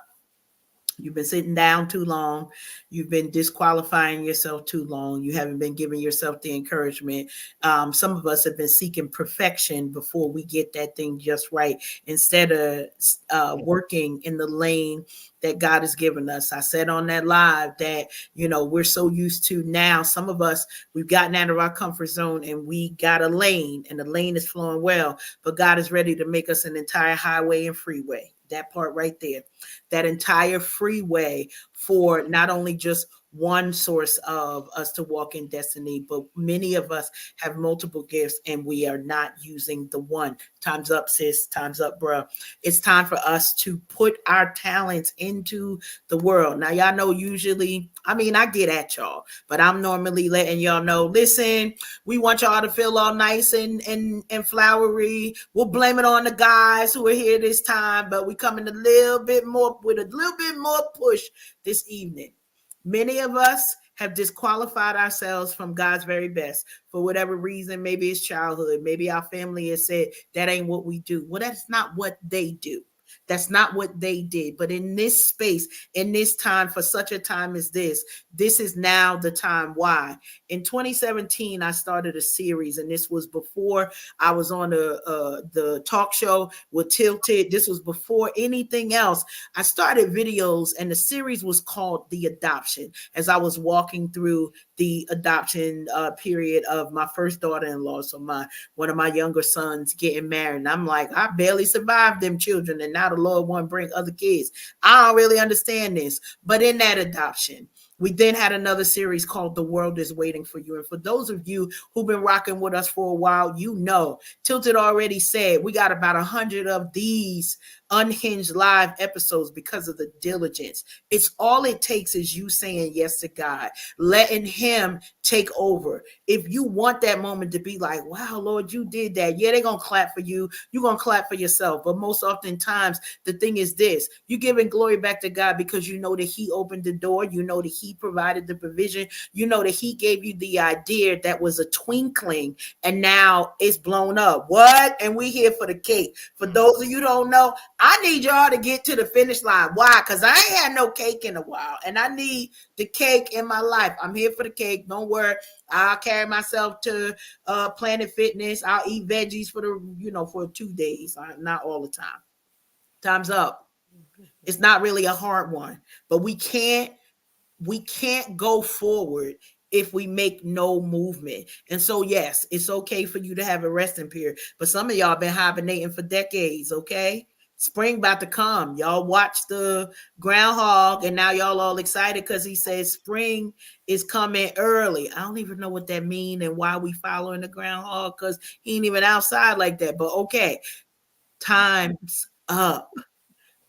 You've been sitting down too long. You've been disqualifying yourself too long. You haven't been giving yourself the encouragement. Some of us have been seeking perfection before we get that thing just right, instead of working in the lane that God has given us. I said on that live that, we're so used to now, some of us, we've gotten out of our comfort zone and we got a lane, and the lane is flowing well, but God is ready to make us an entire highway and freeway. That part right there, that entire freeway for not only just one source of us to walk in destiny, but many of us have multiple gifts and we are not using the one. Time's up, sis. Time's up, bro. It's time for us to put our talents into the world. Now, y'all know usually, I get at y'all, but I'm normally letting y'all know, listen, we want y'all to feel all nice and flowery. We'll blame it on the guys who are here this time, but we coming with a little bit more push this evening. Many of us have disqualified ourselves from God's very best for whatever reason. Maybe it's childhood. Maybe our family has said that ain't what we do. Well, that's not what they do. That's not what they did. But in this space, in this time, for such a time as this is now the time. Why? In 2017, I started a series, and this was before I was on the talk show with Tilted. This was before anything else. I started videos, and the series was called The Adoption, as I was walking through the adoption period of my first daughter-in-law. So one of my younger sons getting married. And I'm like, I barely survived them children, and now the Lord want to bring other kids. I don't really understand this. But in that adoption, we then had another series called The World is Waiting for You. And for those of you who've been rocking with us for a while, Tilted already said we got about 100 of these Unhinged live episodes because of the diligence. It's all it takes is you saying yes to God, letting him take over. If you want that moment to be like, wow, Lord, you did that. Yeah, they're going to clap for you. You're going to clap for yourself. But most oftentimes, the thing is this, you're giving glory back to God because you know that he opened the door. You know that he provided the provision. You know that he gave you the idea that was a twinkling and now it's blown up. What? And we here for the cake. For those of you who don't know, I need y'all to get to the finish line. Why? Because I ain't had no cake in a while, and I need the cake in my life. I'm here for the cake. Don't worry. I'll carry myself to Planet Fitness. I'll eat veggies for 2 days. Not all the time. Time's up. It's not really a hard one, but we can't go forward if we make no movement. And so, yes, it's okay for you to have a resting period, but some of y'all been hibernating for decades, okay? Spring about to come. Y'all watch the groundhog, and now y'all all excited because he says spring is coming early. I don't even know what that means and why we following the groundhog, because he ain't even outside like that. But okay, time's up.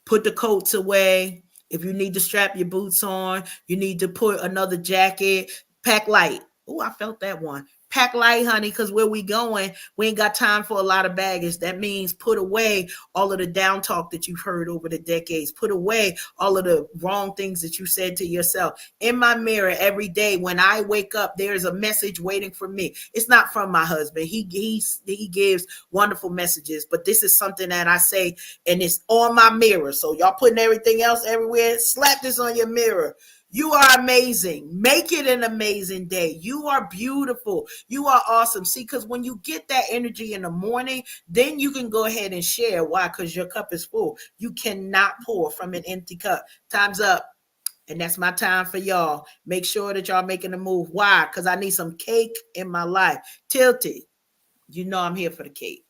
Put the coats away. If you need to strap your boots on, you need to put another jacket. Pack light. Oh, I felt that one. Pack light, honey, because where we going, we ain't got time for a lot of baggage. That means put away all of the down talk that you've heard over the decades. Put away all of the wrong things that you said to yourself. In my mirror every day when I wake up, there's a message waiting for me. It's not from my husband. He gives wonderful messages, but this is something that I say, and it's on my mirror. So y'all putting everything else everywhere. Slap this on your mirror. You are amazing. Make it an amazing day. You are beautiful. You are awesome. See, because when you get that energy in the morning, then you can go ahead and share. Why? Because your cup is full. You cannot pour from an empty cup. Time's up. And that's my time for y'all. Make sure that y'all making a move. Why? Because I need some cake in my life. Tilty, you know I'm here for the cake.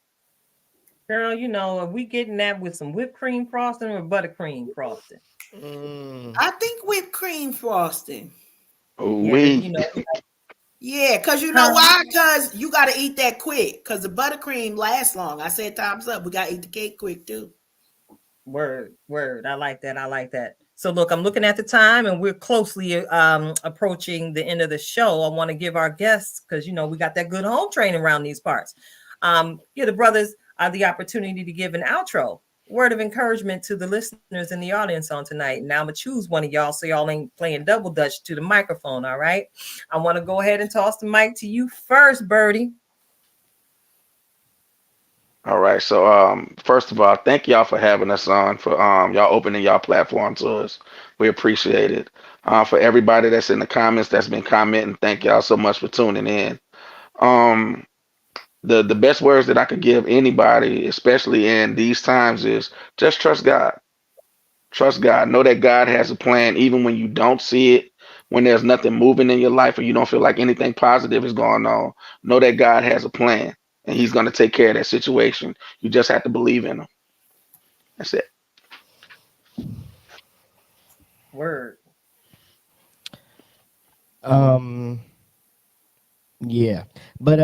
Girl, you know, are we getting that with some whipped cream frosting or buttercream frosting? Mm, I think whipped cream frosting. Yeah, because We. you know, Yeah, because you know huh? why? Because you got to eat that quick. Because the buttercream lasts long. I said time's up. We got to eat the cake quick too. Word, word. I like that. I like that. So look, I'm looking at the time and we're closely approaching the end of the show. I want to give our guests, because you know we got that good home training around these parts. Give the brothers the opportunity to give an outro word of encouragement to the listeners in the audience on tonight. Now I'm gonna choose one of y'all so y'all ain't playing double dutch to the microphone. All right. I want to go ahead and toss the mic to you first, Birdie. All right. So first of all, thank y'all for having us on, for y'all opening y'all platform to us. We appreciate it. For everybody that's in the comments that's been commenting, thank y'all so much for tuning in. Um the best words that I could give anybody, especially in these times, is just trust God. Trust God. Know that God has a plan even when you don't see it, when there's nothing moving in your life or you don't feel like anything positive is going on. Know that God has a plan and He's going to take care of that situation. You just have to believe in Him. That's it. Word. um, yeah, but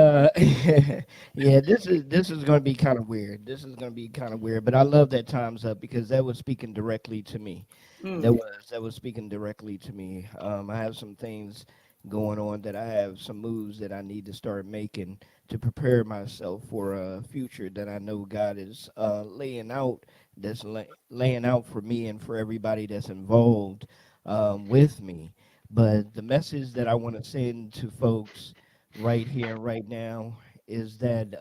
yeah, this is gonna be kind of weird. This is gonna be kind of weird, but I love that time's up because that was speaking directly to me. Mm. That was speaking directly to me. I have some things going on that I have some moves that I need to start making to prepare myself for a future that I know God is laying out. Laying out for me and for everybody that's involved with me. But the message that I want to send to folks right here, right now, is that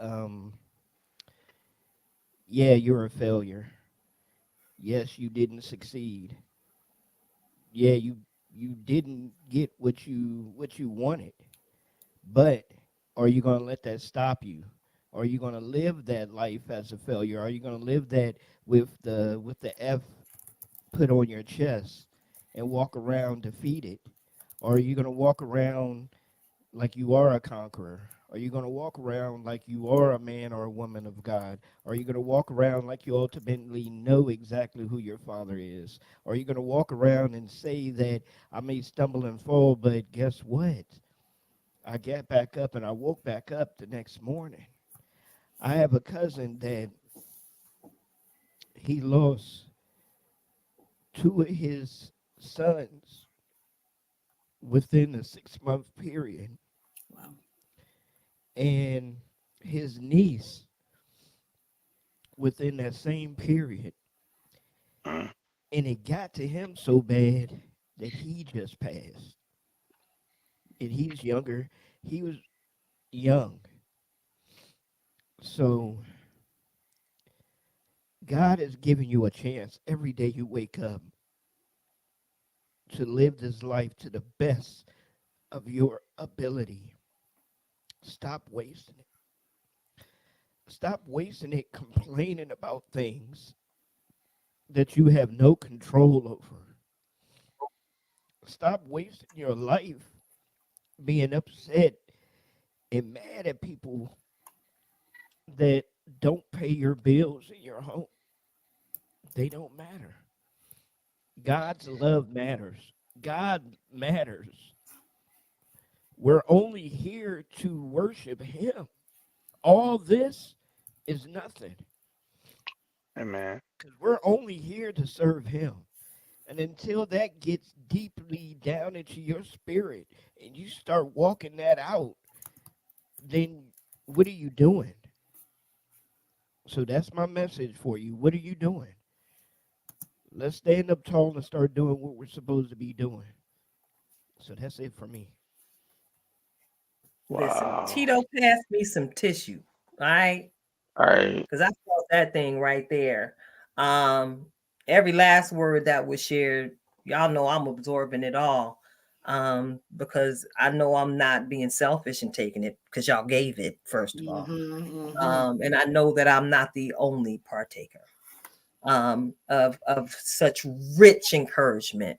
yeah, you're a failure. Yes, you didn't succeed. Yeah, you didn't get what you wanted. But are you going to let that stop you? Are you going to live that life as a failure? Are you going to live that with the F put on your chest and walk around defeated? Or are you going to walk around like you are a conqueror? Are you going to walk around like you are a man or a woman of God? Are you going to walk around like you ultimately know exactly who your father is? Are you going to walk around and say that I may stumble and fall, but guess what? I got back up and I woke back up the next morning. I have a cousin that he lost two of his sons within a 6 month period, Wow. and his niece within that same period. Mm. And it got to him so bad that he just passed. And he's younger. He was young. So God has given you a chance every day you wake up to live this life to the best of your ability. Stop wasting it. Stop wasting it complaining about things that you have no control over. Stop wasting your life being upset and mad at people that don't pay your bills in your home. They don't matter. God's love matters. God matters. We're only here to worship Him. All this is nothing Amen. because we're only here to serve Him. And until that gets deeply down into your spirit and you start walking that out, then what are you doing? So that's my message for you. What are you doing? Let's stand up tall and start doing what we're supposed to be doing. So that's it for me. Listen, Wow. Tito passed me some tissue. All right. All right. Because I felt that thing right there. Um, every last word that was shared, y'all know I'm absorbing it all, because I know I'm not being selfish and taking it because y'all gave it, first of all. And I know that I'm not the only partaker of such rich encouragement.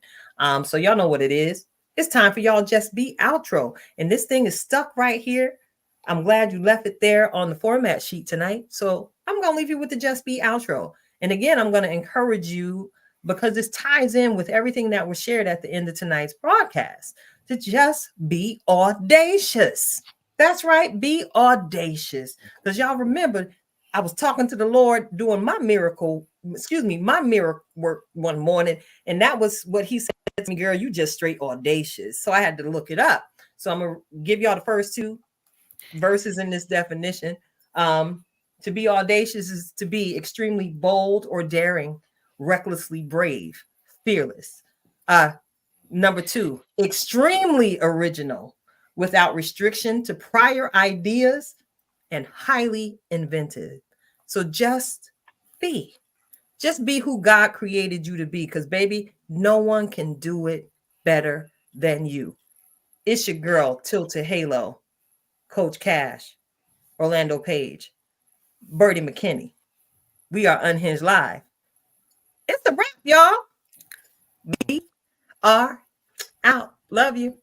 So y'all know what it is. It's time for y'all just be outro. And this thing is stuck right here. I'm glad you left it there on the format sheet tonight. So I'm going to leave you with the just be outro. And again, I'm going to encourage you, because this ties in with everything that was shared at the end of tonight's broadcast, to just be audacious. That's right. Be audacious. Because y'all remember, I was talking to the Lord doing my miracle work one morning. And that was what he said to me, girl, you just straight audacious. So I had to look it up. So I'm going to give y'all the first two verses in this definition. To be audacious is to be extremely bold or daring, recklessly brave, fearless. Number two, extremely original, without restriction to prior ideas, and highly inventive. So just be who God created you to be, because baby, no one can do it better than you. It's your girl, Tilted Halo, Coach Cash, Orlando Page, Birdie McKinney. We are Unhinged Live. It's a wrap, y'all. We are out. Love you.